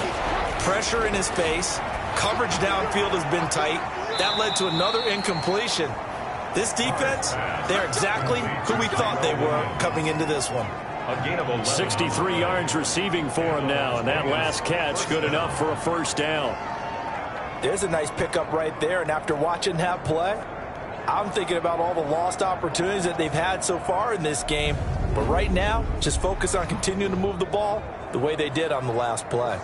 Pressure in his face. Coverage downfield has been tight. That led to another incompletion. This defense, they're exactly who we thought they were coming into this one. A gain of 11. 63 yards receiving for him now, and that last catch good enough for a 1st down. There's a nice pickup right there, and after watching that play, I'm thinking about all the lost opportunities that they've had so far in this game. But right now, just focus on continuing to move the ball the way they did on the last play.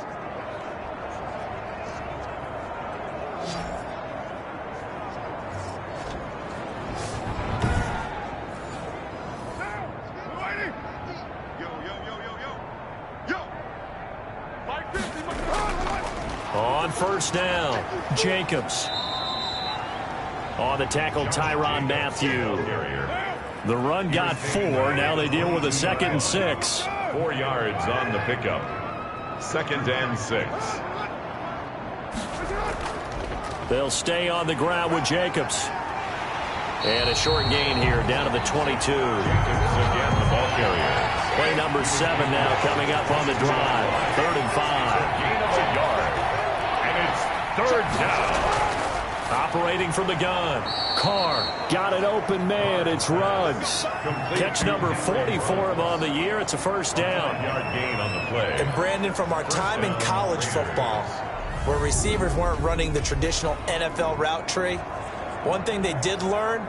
On 1st down, Jacobs. On the tackle, Tyrann Mathieu. The run got 4. Now they deal with a 2nd and 6. 4 yards on the pickup. 2nd and 6. They'll stay on the ground with Jacobs. And a short gain here down to the 22. Jacobs again, the ball carrier. Play number 7 now coming up on the drive. 3rd and 5. Gain of a yard. And it's 3rd down. Operating from the gun. Carr got an open man. It's Ruggs. Catch number 40 for him on the year. It's a 1st down. 1-yard gain on the play. And Brandon, from our time in college football, where receivers weren't running the traditional NFL route tree, one thing they did learn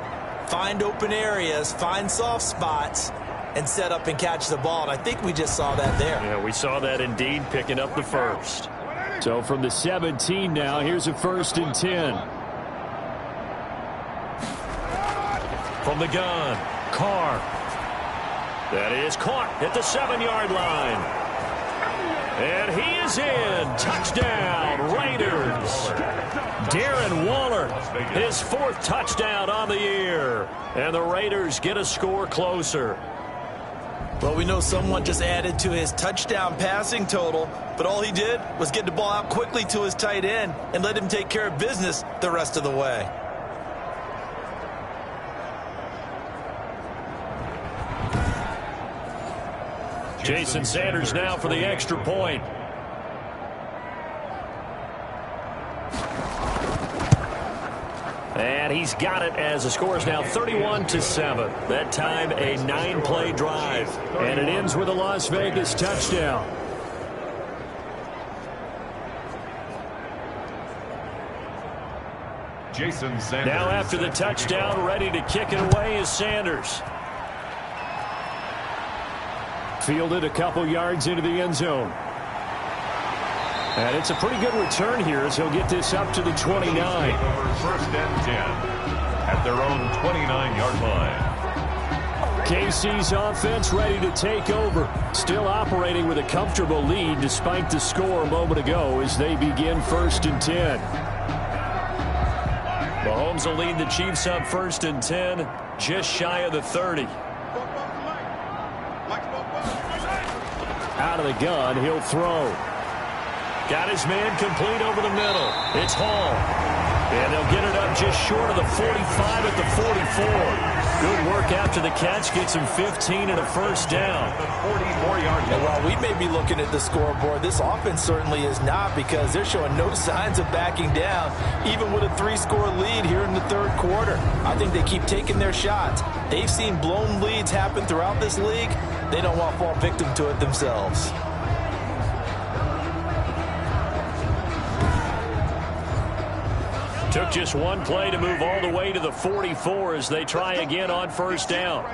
find open areas, find soft spots, and set up and catch the ball. And I think we just saw that there. Yeah, we saw that indeed, picking up the first. So from the 17 now, here's a 1st and 10. From the gun, Carr. That is caught at the 7-yard line. And he is in. Touchdown, Raiders. Darren Waller, his 4th touchdown on the year. And the Raiders get a score closer. Well, we know someone just added to his touchdown passing total, but all he did was get the ball out quickly to his tight end and let him take care of business the rest of the way. Jason Sanders now for the extra point. And he's got it as the score is now 31-7. That time a 9-play drive. And it ends with a Las Vegas touchdown. Jason Sanders. Now after the touchdown, ready to kick it away is Sanders. Fielded a couple yards into the end zone. And it's a pretty good return here as he'll get this up to the 29. 1st and 10 at their own 29-yard line. KC's offense ready to take over. Still operating with a comfortable lead despite the score a moment ago as they begin 1st and 10. Mahomes will lead the Chiefs up 1st and 10, just shy of the 30. Out of the gun, he'll throw. Got his man complete over the middle. It's Hall. And they'll get it up just short of the 45 at the 44. Good work after the catch. Gets him 15 and a 1st down. 44-yard line. And while we may be looking at the scoreboard, this offense certainly is not, because they're showing no signs of backing down, even with a 3-score lead here in the 3rd quarter. I think they keep taking their shots. They've seen blown leads happen throughout this league. They don't want to fall victim to it themselves. Took just one play to move all the way to the 44 as they try again on 1st down.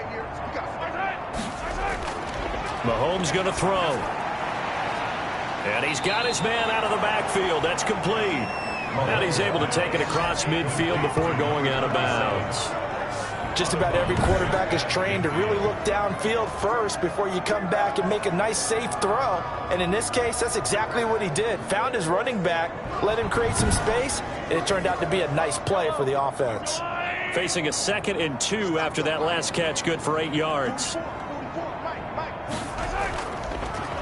Mahomes going to throw. And he's got his man out of the backfield. That's complete. And he's able to take it across midfield before going out of bounds. Just about every quarterback is trained to really look downfield first before you come back and make a nice, safe throw. And in this case, that's exactly what he did. Found his running back, let him create some space, and it turned out to be a nice play for the offense. Facing a 2nd and 2 after that last catch, good for 8 yards.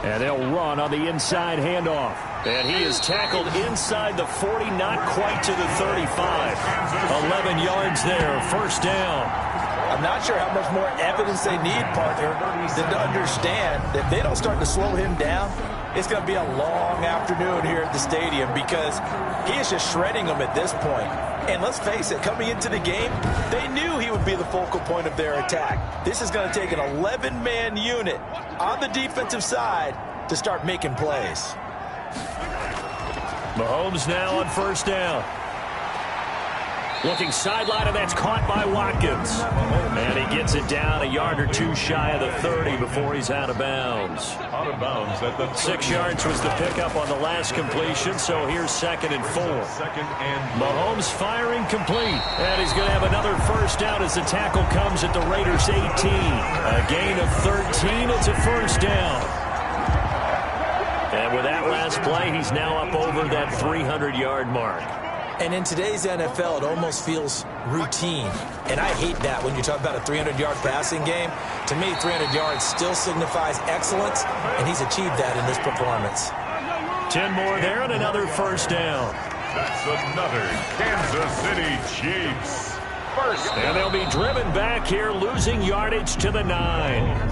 And they'll run on the inside handoff. And he is tackled inside the 40, not quite to the 35. 11 yards there, 1st down. I'm not sure how much more evidence they need, partner, than to understand that if they don't start to slow him down, it's going to be a long afternoon here at the stadium, because he is just shredding them at this point. And let's face it, coming into the game, they knew he would be the focal point of their attack. This is going to take an 11-man unit on the defensive side to start making plays. Mahomes now on 1st down. Looking sideline, and that's caught by Watkins. And he gets it down a yard or two shy of the 30 before he's out of bounds. Out of bounds at the 6 yards was the pickup on the last completion, so here's 2nd and 4. 2nd and Mahomes firing complete. And he's going to have another 1st down as the tackle comes at the Raiders' 18. A gain of 13. It's a 1st down. And with that last play, he's now up over that 300-yard mark. And in today's NFL, it almost feels routine. And I hate that when you talk about a 300-yard passing game. To me, 300 yards still signifies excellence, and he's achieved that in this performance. 10 more there and another 1st down. that's another Kansas City Chiefs. And they'll be driven back here, losing yardage to the 9.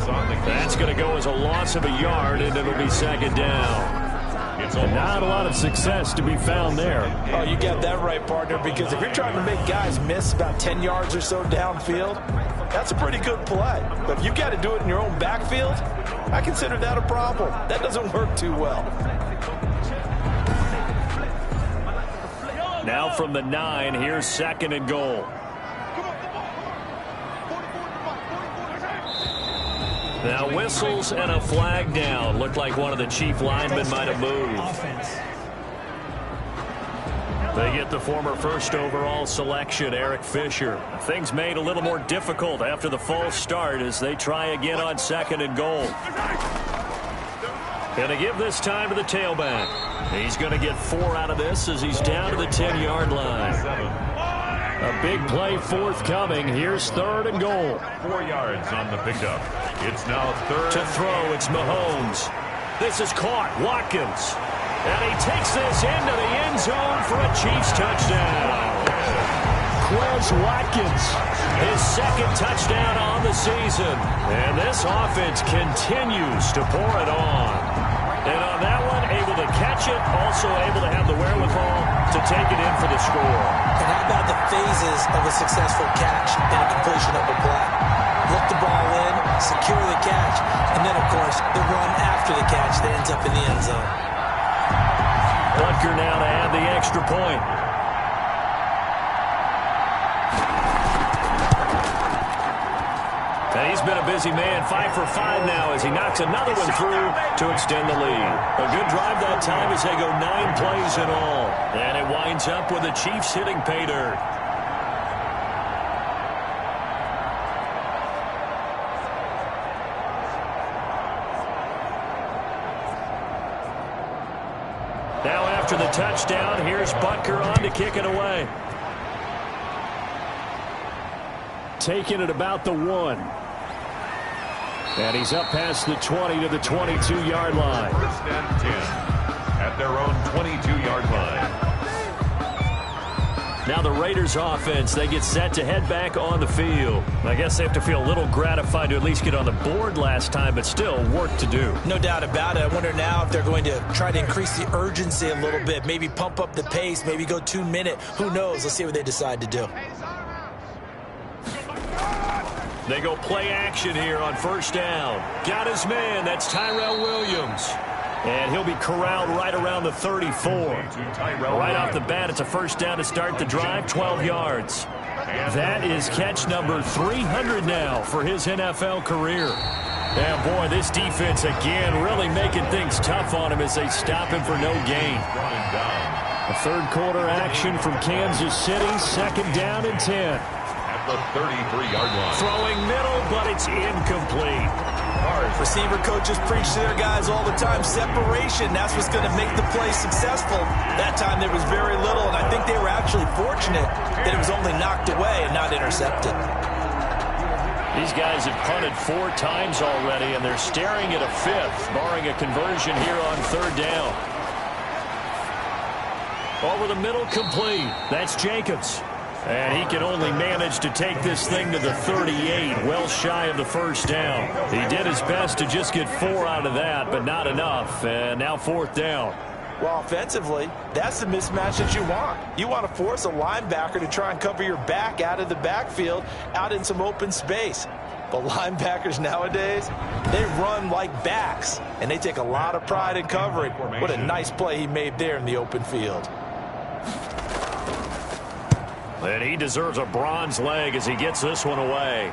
That's going to go as a loss of a yard, and it'll be 2nd down. Not a lot of success to be found there. Oh, you got that right, partner, because if you're trying to make guys miss about 10 yards or so downfield, that's a pretty good play. But if you got to do it in your own backfield, I consider that a problem. That doesn't work too well. Now from the 9, here's 2nd and goal. Now whistles and a flag down. Looked like one of the Chief linemen might have moved. Offense. They get the former first overall selection, Eric Fisher. Things made a little more difficult after the false start as they try again on 2nd and goal. Going to give this time to the tailback. He's going to get 4 out of this as he's down to the 10-yard line. A big play forthcoming. Here's 3rd and goal. 4 yards on the pickup. It's now 3rd. To throw, it's Mahomes. This is caught. Watkins. And he takes this into the end zone for a Chiefs touchdown. Quez Watkins, his 2nd touchdown on the season. And this offense continues to pour it on. And on that one, able to catch it, also able to have the wherewithal to take it in for the score. And how about the phases of a successful catch and a completion of a play? Look the ball in, secure the catch, and then, of course, the run after the catch that ends up in the end zone. Butker now to add the extra point. And he's been a busy man, 5 for 5 now as he knocks another one through to extend the lead. A good drive that time as they go 9 plays in all. And it winds up with the Chiefs hitting pay dirt. Now after the touchdown, here's Butker on to kick it away. Taking it about the 1. And he's up past the 20 to the 22-yard line. 1st and 10 at their own 22-yard line. Now the Raiders offense, they get set to head back on the field. I guess they have to feel a little gratified to at least get on the board last time, but still work to do. No doubt about it. I wonder now if they're going to try to increase the urgency a little bit, maybe pump up the pace, maybe go 2-minute. Who knows? Let's see what they decide to do. They go play action here on 1st down. Got his man. That's Tyrell Williams. And he'll be corralled right around the 34. Right off the bat, it's a 1st down to start the drive, 12 yards. That is catch number 300 now for his NFL career. And boy, this defense again really making things tough on him as they stop him for no gain. A 3rd quarter action from Kansas City, 2nd down and 10. At the 33-yard line. Throwing middle, but it's incomplete. Receiver coaches preach to their guys all the time. Separation, that's what's going to make the play successful. That time there was very little, and I think they were actually fortunate that it was only knocked away and not intercepted. These guys have punted 4 times already, and they're staring at a 5th, barring a conversion here on 3rd down. Over the middle, complete. That's Jacobs. And he can only manage to take this thing to the 38, well shy of the 1st down. He did his best to just get 4 out of that, but not enough. And now 4th down. Well, offensively, that's the mismatch that you want. You want to force a linebacker to try and cover your back out of the backfield, out in some open space. But linebackers nowadays, they run like backs, and they take a lot of pride in covering. What a nice play he made there in the open field. And he deserves a bronze leg as he gets this one away.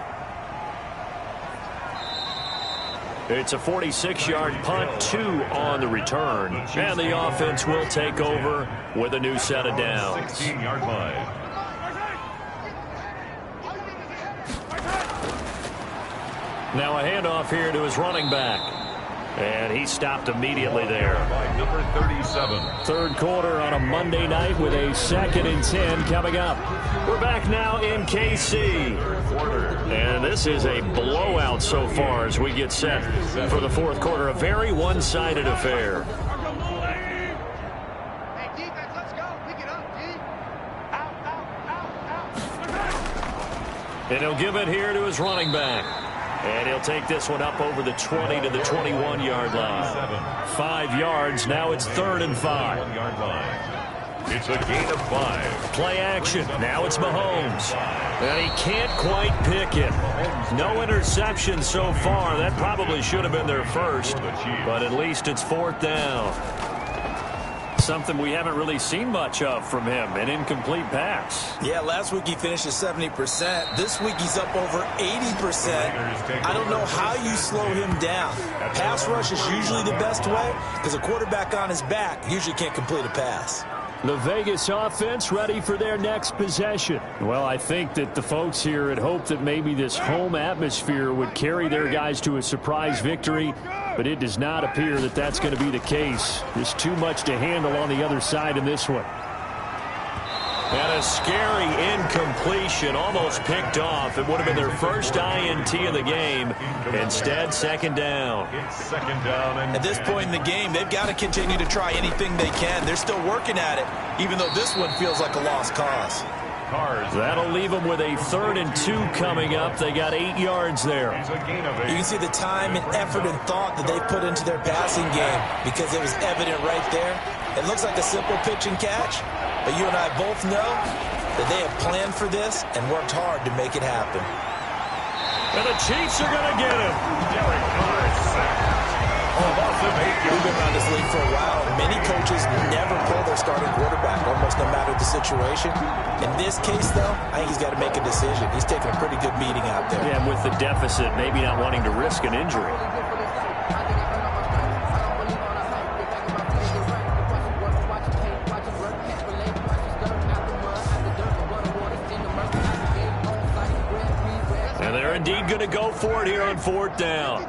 It's a 46-yard punt, 2 on the return. And the offense will take over with a new set of downs. 16-yard line. Now a handoff here to his running back. And he stopped immediately there. By number 37. 3rd quarter on a Monday night with a 2nd and 10 coming up. We're back now in KC. And this is a blowout so far as we get set for the 4th quarter. A very one-sided affair. And he'll give it here to his running back. And he'll take this one up over the 20 to the 21-yard line. 5 yards. Now it's 3rd and 5. 1-yard line. It's a gain of 5. Play action. Now it's Mahomes. And he can't quite pick it. No interception so far. That probably should have been their first. But at least it's 4th down. something we haven't really seen much of from him, an incomplete pass. Yeah, last week he finished at 70%. This week he's up over 80%. I don't know how you slow him down. Pass rush is usually the best way because a quarterback on his back usually can't complete a pass. The Vegas offense ready for their next possession. Well, I think that the folks here had hoped that maybe this home atmosphere would carry their guys to a surprise victory, but it does not appear that that's going to be the case. There's too much to handle on the other side in this one. And a scary incompletion, almost picked off. It would have been their first INT of the game. Instead, second down. Second down. And at this point in the game, they've got to continue to try anything they can. They're still working at it, even though this one feels like a lost cause. That'll leave them with a 3rd and 2 coming up. They got 8 yards there. You can see the time and effort and thought that they put into their passing game because it was evident right there. It looks like a simple pitch and catch, but you and I both know that they have planned for this and worked hard to make it happen. And the Chiefs are going to get him. Derek Carr sacked. We've been around this league for a while. Many coaches never pull their starting quarterback, almost no matter the situation. In this case, though, I think he's got to make a decision. He's taking a pretty good beating out there. Yeah, and with the deficit, maybe not wanting to risk an injury. And they're indeed going to go for it here on 4th down.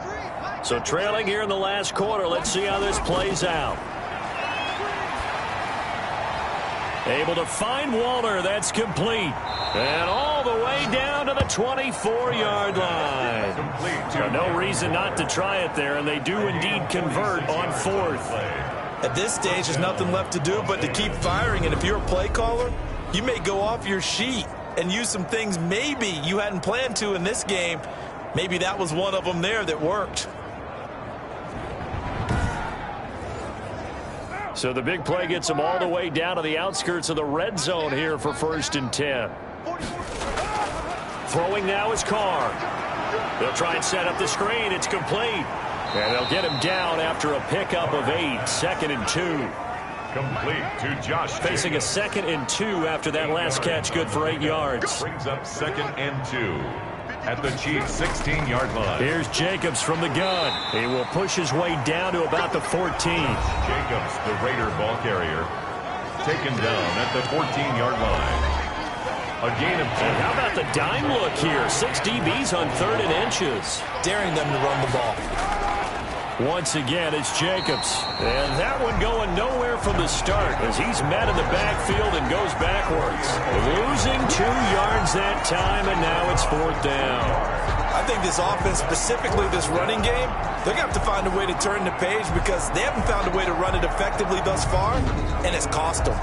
So trailing here in the last quarter. Let's see how this plays out. Able to find Waller. That's complete. And all the way down to the 24-yard line. No reason not to try it there, and they do indeed convert on 4th. At this stage, there's nothing left to do but to keep firing. And if you're a play caller, you may go off your sheet and use some things maybe you hadn't planned to in this game. Maybe that was one of them there that worked. So the big play gets them all the way down to the outskirts of the red zone here for 1st and 10. Throwing now is Carr. They'll try and set up the screen. It's complete. And they'll get him down after a pickup of 8. 2nd and 2. Complete to Josh. Facing a 2nd and 2 after that last catch, good for 8 yards. Brings up 2nd and 2 at the Chiefs' 16-yard line. Here's Jacobs from the gun. He will push his way down to about the 14. Jacobs, the Raider ball carrier, taken down at the 14-yard line. A gain of 2. And how about the dime look here? 6 DBs on 3rd and inches. Daring them to run the ball. Once again, it's Jacobs. And that one going nowhere from the start as he's met in the backfield and goes backwards. Losing 2 yards that time, and now it's 4th down. I think this offense, specifically this running game, they're going to have to find a way to turn the page because they haven't found a way to run it effectively thus far, and it's cost them.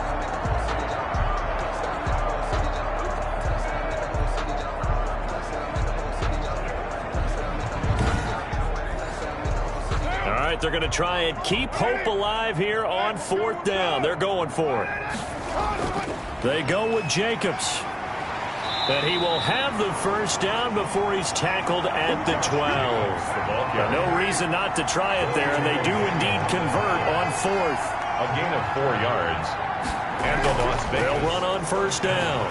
They're going to try and keep hope alive here on 4th down. They're going for it. They go with Jacobs. And he will have the 1st down before he's tackled at the 12. No reason not to try it there, and they do indeed convert on 4th. A gain of 4 yards. And the Las Vegas. They'll run on 1st down.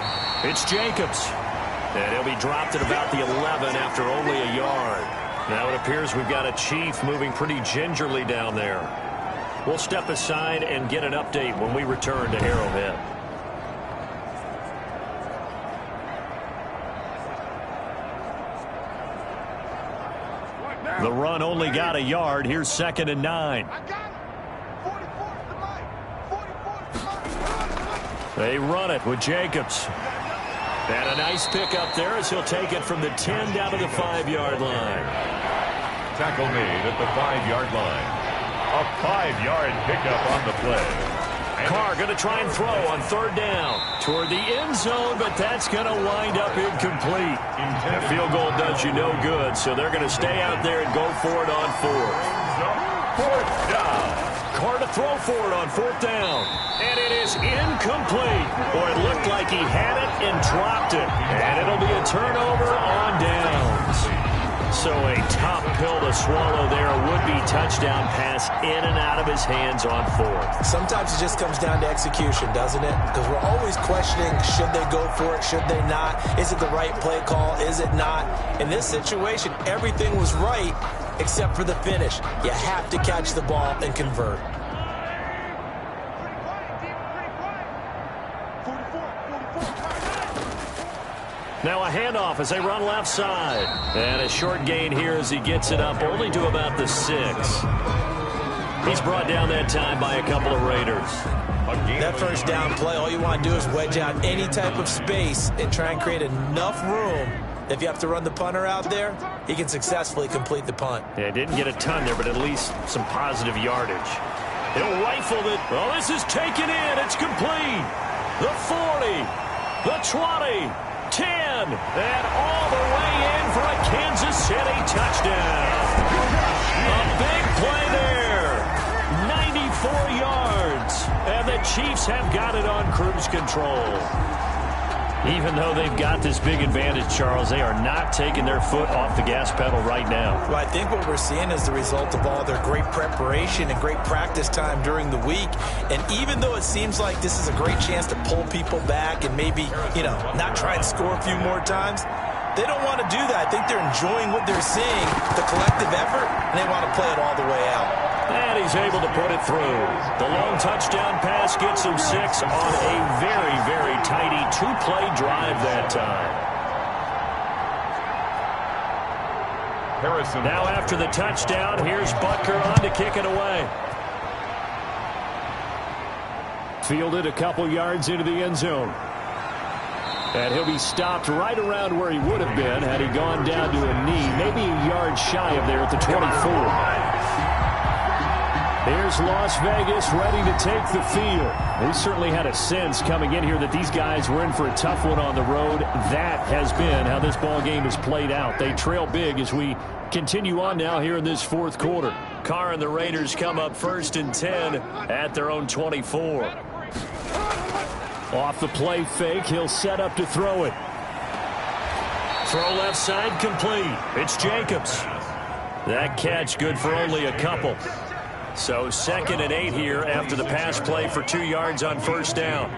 It's Jacobs. And he'll be dropped at about the 11 after only a yard. Now it appears we've got a Chief moving pretty gingerly down there. We'll step aside and get an update when we return to Arrowhead. The run only got a yard. Here's 2nd and 9. They run it with Jacobs. And a nice pickup there as he'll take it from the 10 down to the 5-yard line. Tackle made at the 5-yard line. A 5-yard pickup on the play. Carr going to try and throw on 3rd down toward the end zone, but that's going to wind up incomplete. The field goal does you no good, so they're going to stay out there and go for it on 4th. 4th down. Carr to throw for it on 4th down. And it is incomplete. Boy, it looked like he had it and dropped it. And it'll be a turnover on downs. So a tough pill to swallow there. A would-be touchdown pass in and out of his hands on fourth. Sometimes it just comes down to execution, doesn't it? Because we're always questioning, should they go for it, should they not? Is it the right play call, is it not? In this situation, everything was right except for the finish. You have to catch the ball and convert. Now a handoff as they run left side. And a short gain here as he gets it up only to about the 6. He's brought down that time by a couple of Raiders. That first down play, all you want to do is wedge out any type of space and try and create enough room. If you have to run the punter out there, he can successfully complete the punt. Yeah, didn't get a ton there, but at least some positive yardage. He'll rifle it. Well, this is taken in. It's complete. The 40, the 20, 10, and all the way in for a Kansas City touchdown. A big play there. 94 yards. And the Chiefs have got it on cruise control. Even though they've got this big advantage, Charles, they are not taking their foot off the gas pedal right now. Well, I think what we're seeing is the result of all their great preparation and great practice time during the week. And even though it seems like this is a great chance to pull people back and maybe, not try and score a few more times, they don't want to do that. I think they're enjoying what they're seeing, the collective effort, and they want to play it all the way out. And he's able to put it through. The long touchdown pass gets him 6 on a very, very tidy 2-play drive that time. Harrison. Now after the touchdown, here's Butker on to kick it away. Fielded a couple yards into the end zone. And he'll be stopped right around where he would have been had he gone down to a knee, maybe a yard shy of there at the 24. Here's Las Vegas ready to take the field. We certainly had a sense coming in here that these guys were in for a tough one on the road. That has been how this ball game has played out. They trail big as we continue on now here in this fourth quarter. Carr and the Raiders come up 1st and 10 at their own 24. Off the play fake, he'll set up to throw it. Throw left side complete. It's Jacobs. That catch good for only a couple. So 2nd and 8 here after the pass play for 2 yards on first down.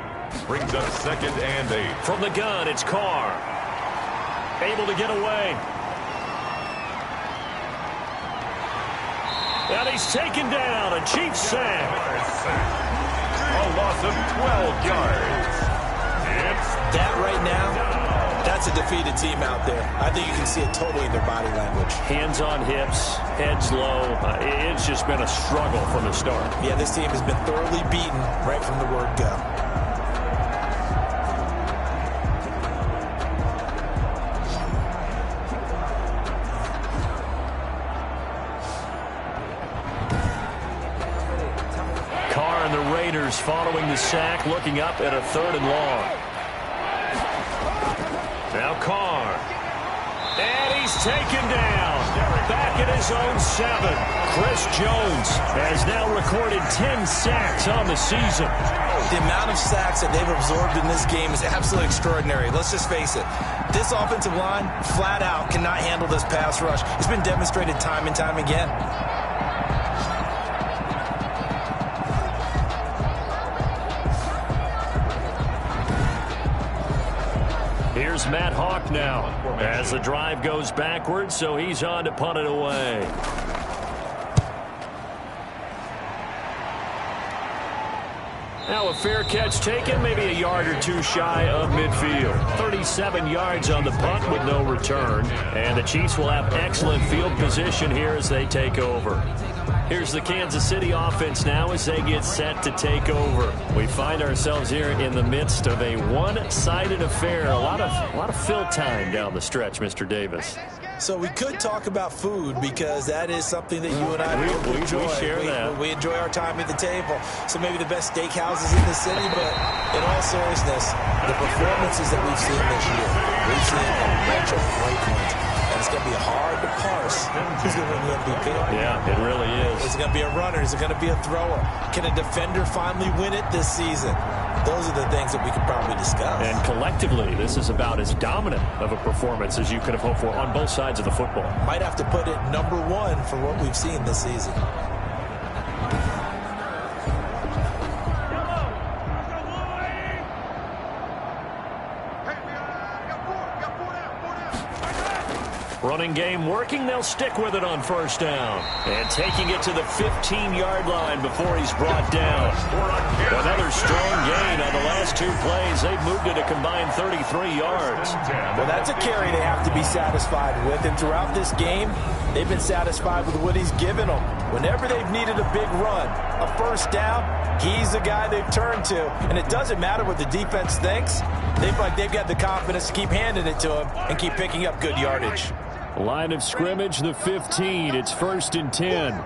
Brings up 2nd and 8. From the gun, it's Carr. Able to get away. And he's taken down. A Chiefs sack. A loss of 12 yards. It's that right now. That's a defeated team out there. I think you can see it totally in their body language. Hands on hips, heads low. It's just been a struggle from the start. Yeah, this team has been thoroughly beaten right from the word go. Carr and the Raiders following the sack, looking up at a 3rd and long. Now Carr. And he's taken down. Back at his own 7. Chris Jones has now recorded 10 sacks on the season. The amount of sacks that they've absorbed in this game is absolutely extraordinary. Let's just face it. This offensive line, flat out, cannot handle this pass rush. It's been demonstrated time and time again. Here's Matt Hawk now as the drive goes backwards, so he's on to punt it away. Now a fair catch taken, maybe a yard or two shy of midfield. 37 yards on the punt with no return. And the Chiefs will have excellent field position here as they take over. Here's the Kansas City offense now as they get set to take over. We find ourselves here in the midst of a one-sided affair. A lot of fill time down the stretch, Mr. Davis. So we could talk about food because that is something that you and I enjoy. We share that. We enjoy our time at the table. So maybe the best steakhouses in the city, but in all seriousness, the performances that we've seen this year, we've seen a bunch of great ones. And it's going to be hard to cars. Who's going to win the MVP? Yeah, it really is. Is it going to be a runner? Is it going to be a thrower? Can a defender finally win it this season? Those are the things that we could probably discuss. And collectively, this is about as dominant of a performance as you could have hoped for on both sides of the football. Might have to put it number one for what we've seen this season. Running game working. They'll stick with it on first down. And taking it to the 15-yard line before he's brought down. Another strong gain on the last two plays. They've moved it a combined 33 yards. Well, that's a carry they have to be satisfied with. And throughout this game, they've been satisfied with what he's given them. Whenever they've needed a big run, a first down, he's the guy they've turned to. And it doesn't matter what the defense thinks. They feel like they've got the confidence to keep handing it to him and keep picking up good yardage. Line of scrimmage, the 15. It's 1st and 10.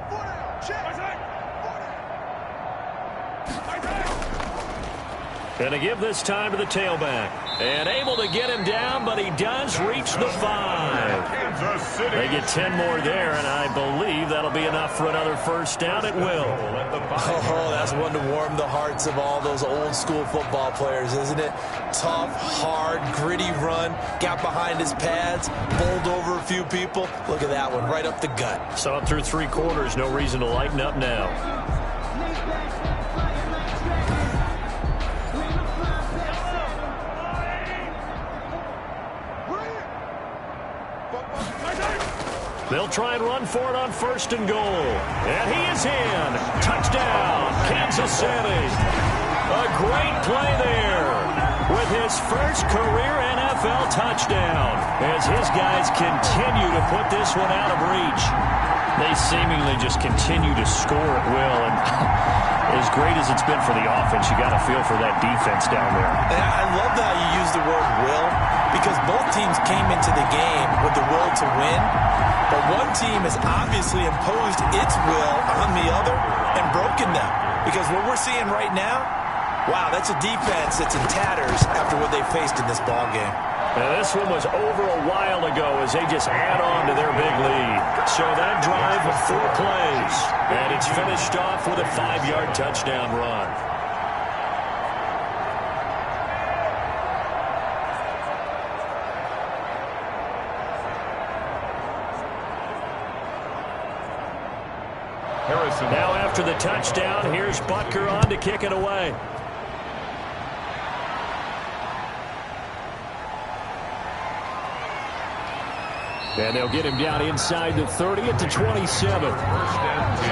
Going to give this time to the tailback. And able to get him down, but he does reach the 5. They get 10 more there, and I believe that'll be enough for another first down. It will. Oh, that's one to warm the hearts of all those old school football players, isn't it? Tough, hard, gritty run. Got behind his pads, bowled over a few people. Look at that one, right up the gut. Saw it through 3 quarters. No reason to lighten up now. They'll try and run for it on 1st and goal. And he is in. Touchdown, Kansas City. A great play there with his first career NFL touchdown as his guys continue to put this one out of reach. They seemingly just continue to score at will. And as great as it's been for the offense, you got to feel for that defense down there. And I love how you use the word will, because both teams came into the game with the will to win. But one team has obviously imposed its will on the other and broken them. Because what we're seeing right now, wow, that's a defense that's in tatters after what they faced in this ballgame. Now, this one was over a while ago as they just add on to their big lead. So that drive of 4 plays. And it's finished off with a 5-yard touchdown run. Now after the touchdown, here's Butker on to kick it away. And they'll get him down inside the 30 at the 27. 1st and 10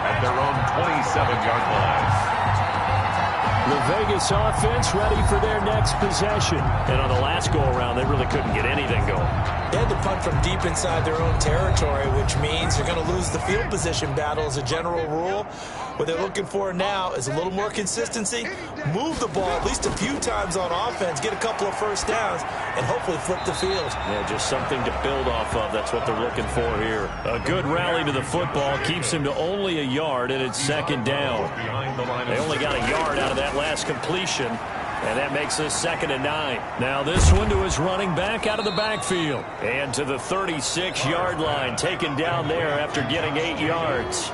at their own 27-yard line. The Vegas offense ready for their next possession. And on the last go-around, they really couldn't get anything going. They had to punt from deep inside their own territory, which means they're going to lose the field position battle as a general rule. What they're looking for now is a little more consistency, move the ball at least a few times on offense, get a couple of first downs, and hopefully flip the field. Yeah, just something to build off of. That's what they're looking for here. A good rally to the football keeps him to only a yard, and it's 2nd down. They only got a yard out of that last completion, and that makes this 2nd and 9. Now this one to his running back out of the backfield. And to the 36-yard line, taken down there after getting 8 yards.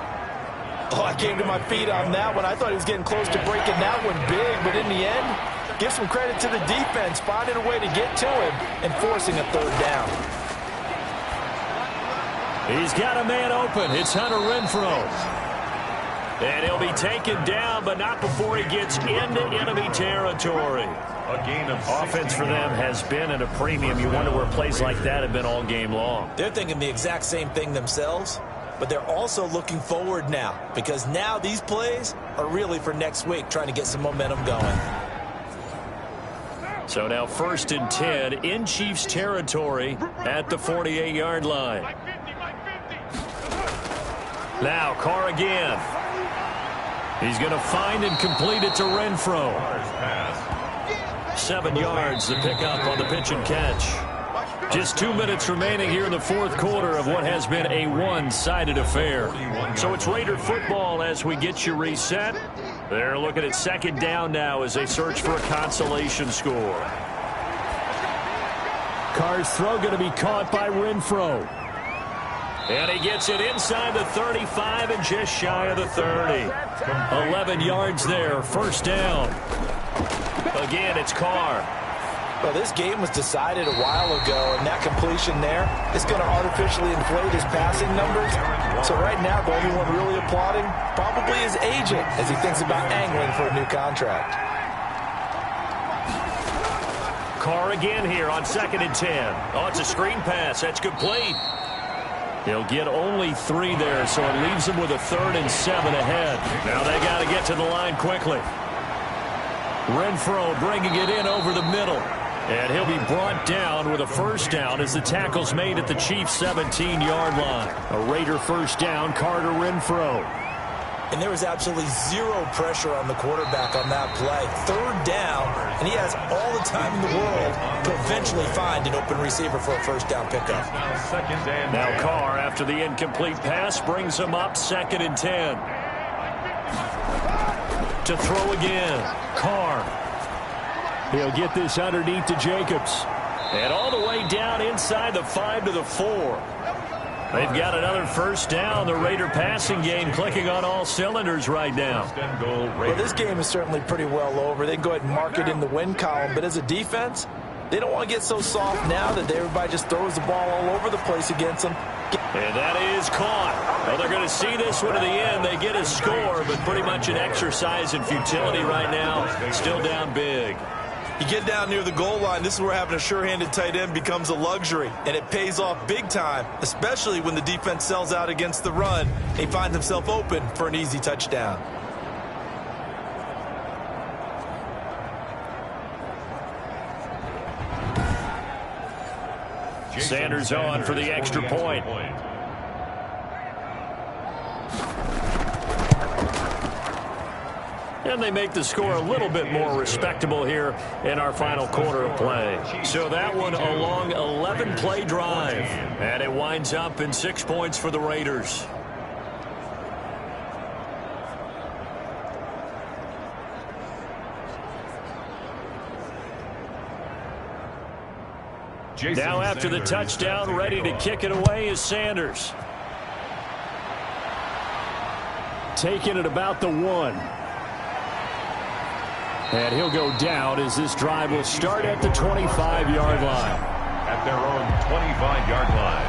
Oh, I came to my feet on that one. I thought he was getting close to breaking that one big, but in the end, give some credit to the defense, finding a way to get to him and forcing a 3rd down. He's got a man open. It's Hunter Renfrow. And he'll be taken down, but not before he gets into enemy territory. A gain of offense for them has been at a premium. You wonder where plays like that have been all game long. They're thinking the exact same thing themselves, but they're also looking forward now, because now these plays are really for next week, trying to get some momentum going. So now 1st and 10 in Chiefs territory at the 48-yard line. Now Carr again. He's going to find and complete it to Renfrow. 7 yards to pick up on the pitch and catch. Just 2 minutes remaining here in the 4th quarter of what has been a one-sided affair. So it's Raider football as we get you reset. They're looking at 2nd down now as they search for a consolation score. Carr's throw going to be caught by Renfrow. And he gets it inside the 35 and just shy of the 30. 11 yards there, first down. Again, it's Carr. Well, this game was decided a while ago, and that completion there is going to artificially inflate his passing numbers. So right now, the only one really applauding probably his agent as he thinks about angling for a new contract. Carr again here on 2nd and 10. Oh, it's a screen pass. That's complete. He'll get only 3 there, so it leaves him with a 3rd and 7 ahead. Now they got to get to the line quickly. Renfrow bringing it in over the middle. And he'll be brought down with a first down as the tackle's made at the Chiefs' 17-yard line. A Raider first down, Carter Renfrow. And there was absolutely zero pressure on the quarterback on that play. 3rd down, and he has all the time in the world to eventually find an open receiver for a first down pickup. Now Carr, after the incomplete pass, brings him up 2nd and 10. To throw again, Carr. He'll get this underneath to Jacobs. And all the way down inside the 5 to the 4. They've got another first down. The Raider passing game clicking on all cylinders right now. Well, this game is certainly pretty well over. They can go ahead and mark it in the win column. But as a defense, they don't want to get so soft now that everybody just throws the ball all over the place against them. And that is caught. Well, they're going to see this one to the end. They get a score, but pretty much an exercise in futility right now. Still down big. You get down near the goal line, this is where having a sure-handed tight end becomes a luxury, and it pays off big time, especially when the defense sells out against the run. He finds himself open for an easy touchdown. Sanders on for the extra point. And they make the score a little bit more respectable here in our final quarter of play. So that one a long 11-play drive. And it winds up in 6 points for the Raiders. Now after the touchdown, ready to kick it away is Sanders. Taking it about the 1. And he'll go down as this drive will start at the 25-yard line. At their own 25-yard line.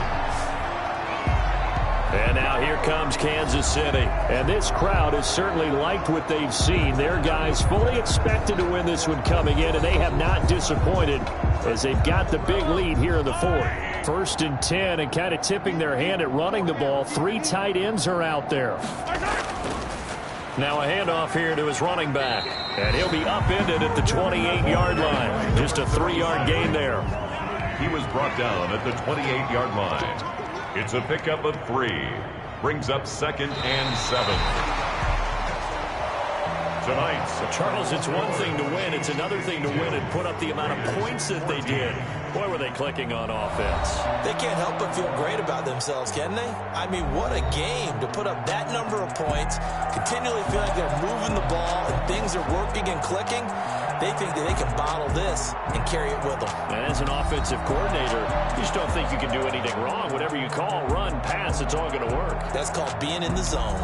And now here comes Kansas City. And this crowd has certainly liked what they've seen. Their guys fully expected to win this one coming in, and they have not disappointed as they've got the big lead here in the 4th. 1st and 10, and kind of tipping their hand at running the ball. 3 tight ends are out there. Now a handoff here to his running back. And he'll be upended at the 28-yard line. Just a 3-yard gain there. He was brought down at the 28-yard line. It's a pickup of 3. Brings up 2nd and 7. Tonight, Charles, it's one thing to win. It's another thing to win and put up the amount of points that they did. Boy, were they clicking on offense. They can't help but feel great about themselves, can they? I mean, what a game to put up that number of points, continually feel like they're moving the ball and things are working and clicking. They think that they can bottle this and carry it with them. And as an offensive coordinator, you just don't think you can do anything wrong. Whatever you call, run, pass, it's all going to work. That's called being in the zone.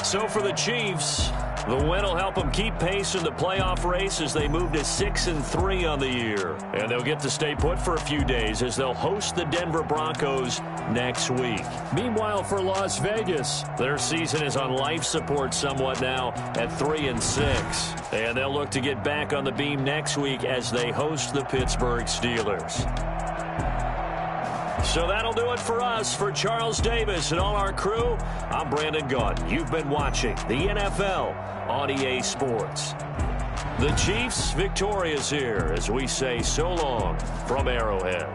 So for the Chiefs, the win will help them keep pace in the playoff race as they move to 6-3 on the year. And they'll get to stay put for a few days as they'll host the Denver Broncos next week. Meanwhile, for Las Vegas, their season is on life support somewhat now at 3-6. And they'll look to get back on the beam next week as they host the Pittsburgh Steelers. So that'll do it for us. For Charles Davis and all our crew, I'm Brandon Gaudin. You've been watching the NFL on EA Sports. The Chiefs victorious here as we say so long from Arrowhead.